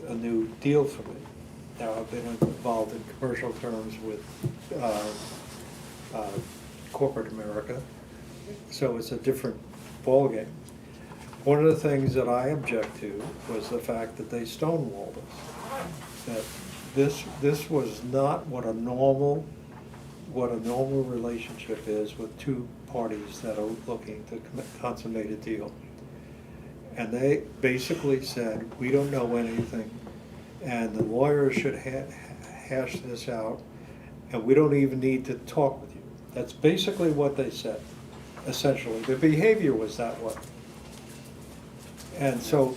a new deal for me. Now, I've been involved in commercial terms with corporate America, so it's a different ballgame. One of the things that I object to was the fact that they stonewalled us. That this was not what a normal relationship is with two parties that are looking to consummate a deal. And they basically said, we don't know anything, and the lawyers should hash this out, and we don't even need to talk with you. That's basically what they said, essentially. The behavior was that way. And so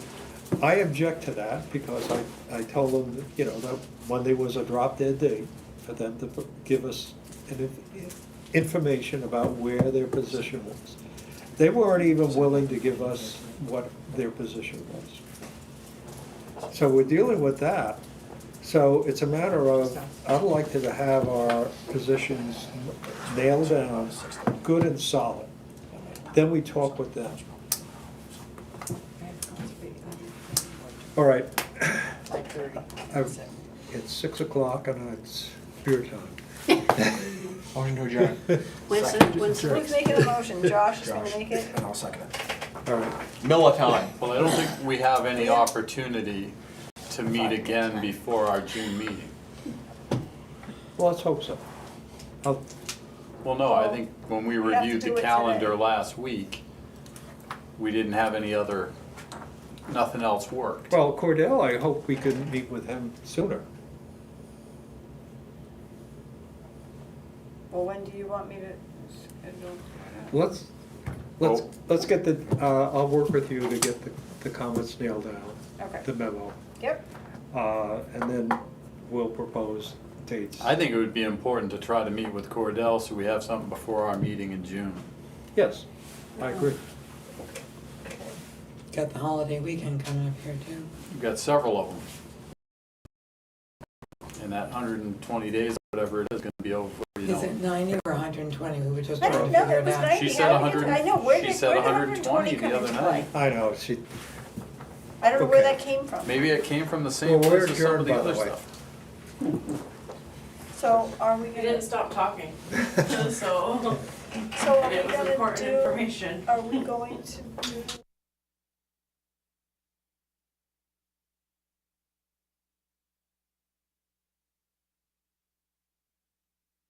I object to that, because I told them, that, you know, that Monday was a drop dead date for them to give us information about where their position was. They weren't even willing to give us what their position was. So we're dealing with that. So it's a matter of, I'd like to have our positions nailed down, good and solid. Then we talk with them. All right. It's 6 o'clock and it's beer time.
Motion to adjourn.
Who's making a motion? Josh is gonna make it?
And I'll second it.
All right.
Miller time.
Well, I don't think we have any opportunity to meet again before our June meeting.
Well, let's hope so. I'll-
Well, no, I think when we
We have to
reviewed
do
the
it
calendar
today.
last week, we didn't have any other, nothing else worked.
Well, Cordell, I hope we can meet with him sooner.
Well, when do you want me to schedule?
Let's get the, I'll work with you to get the comments nailed down,
Okay.
the memo.
Yep.
And then we'll propose dates.
I think it would be important to try to meet with Cordell so we have something before our meeting in June.
Yes, I agree.
Got the holiday weekend coming up here too.
We've got several of them. And that 120 days, whatever it is, gonna be over before you
Is
know
it
it.
90 or 120? We were just
I
trying
didn't
to
know
figure
it
it
was
out.
90.
She said
How did you-
100
I know, where
she
did
said
120
the
come
other
into
night.
play?
I know, she,
I don't know where
Okay.
that came from.
Maybe it came from the same
Well, we're
place as some of
adjourned,
the
by
other
the way.
stuff.
So are we
We
gonna,
didn't stop talking, so,
so are
and
we
it was
gonna
important
do,
information.
are we going to do